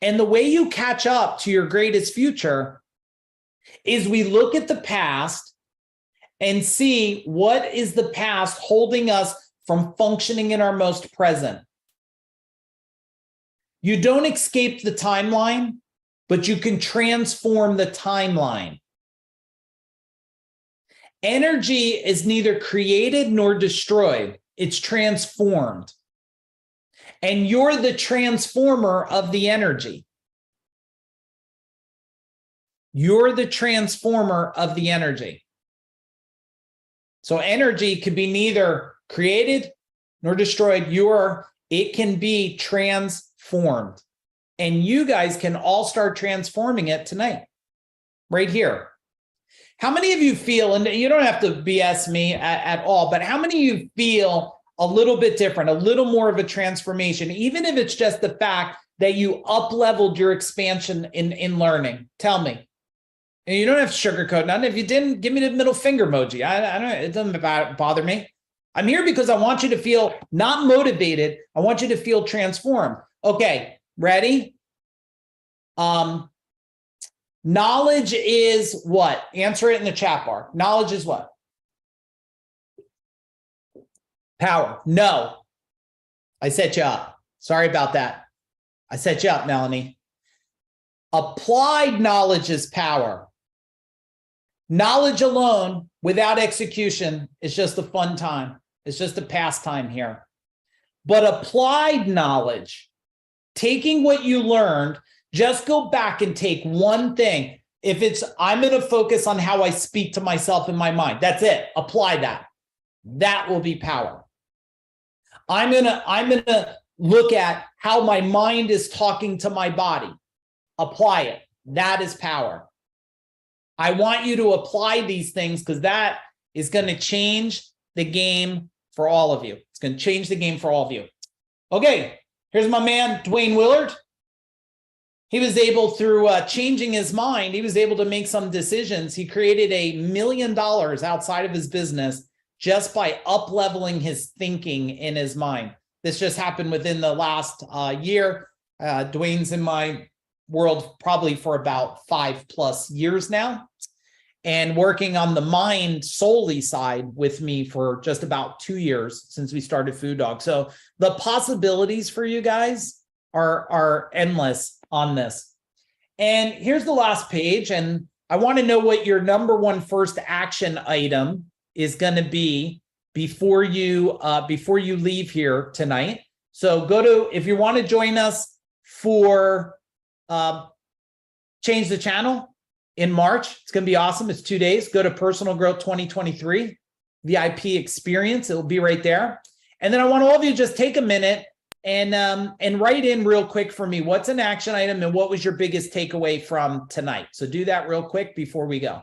And the way you catch up to your greatest future is we look at the past and see what is the past holding us from functioning in our most present. You don't escape the timeline, but you can transform the timeline. Energy is neither created nor destroyed. It's transformed. And you're the transformer of the energy. You're the transformer of the energy. So energy could be neither created nor destroyed. It can be transformed. And you guys can all start transforming it tonight, right here. How many of you feel, and you don't have to BS me at all, but how many of you feel a little bit different, a little more of a transformation, even if it's just the fact that you up-leveled your expansion in learning? Tell me. And you don't have to sugarcoat none. If you didn't, give me the middle finger emoji. I don't. It doesn't bother me. I'm here because I want you to feel not motivated. I want you to feel transformed. Okay, ready? Knowledge is what? Answer it in the chat bar. Knowledge is what? Power. No. I set you up. Sorry about that. I set you up, Melanie. Applied knowledge is power. Knowledge alone without execution is just a fun time. It's just a pastime here. But applied knowledge, taking what you learned, just go back and take one thing. If it's, I'm going to focus on how I speak to myself in my mind. That's it. Apply that. That will be power. I'm going to look at how my mind is talking to my body. Apply it. That is power. I want you to apply these things because that is going to change the game for all of you. It's going to change the game for all of you. Okay, here's my man, Dwayne Willard. He was able, through changing his mind, he was able to make some decisions. He created $1 million outside of his business just by up-leveling his thinking in his mind. This just happened within the last year. Dwayne's in my world probably for about 5+ years now, and working on the mind solely side with me for just about 2 years since we started Food Dog. So the possibilities for you guys are endless on this. And here's the last page, and I want to know what your number one first action item is going to be before you leave here tonight. So go to, if you want to join us for Change the Channel in March, it's going to be awesome. It's 2 days. Go to Personal Growth 2023 VIP experience. It will be right there. And then I want all of you to just take a minute and write in real quick for me. What's an action item and what was your biggest takeaway from tonight? So do that real quick before we go.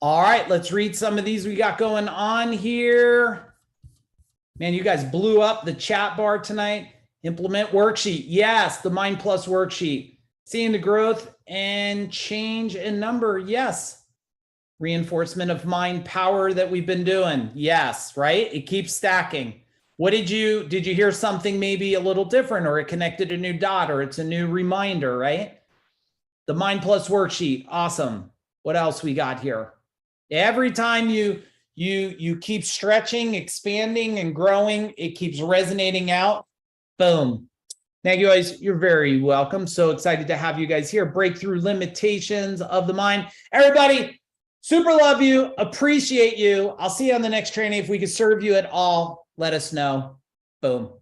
All right, let's read some of these we got going on here. Man, you guys blew up the chat bar tonight. Implement worksheet. Yes, the Mind Plus worksheet. Seeing the growth and change in number. Yes. Reinforcement of mind power that we've been doing. Yes, right? It keeps stacking. What did you hear something maybe a little different, or it connected a new dot, or it's a new reminder, right? The Mind Plus worksheet. Awesome. What else we got here? Every time you keep stretching, expanding, and growing, it keeps resonating out. Boom. Thank you guys. You're very welcome. So excited to have you guys here. Breakthrough limitations of the mind. Everybody, super love you. Appreciate you. I'll see you on the next training. If we could serve you at all, let us know. Boom.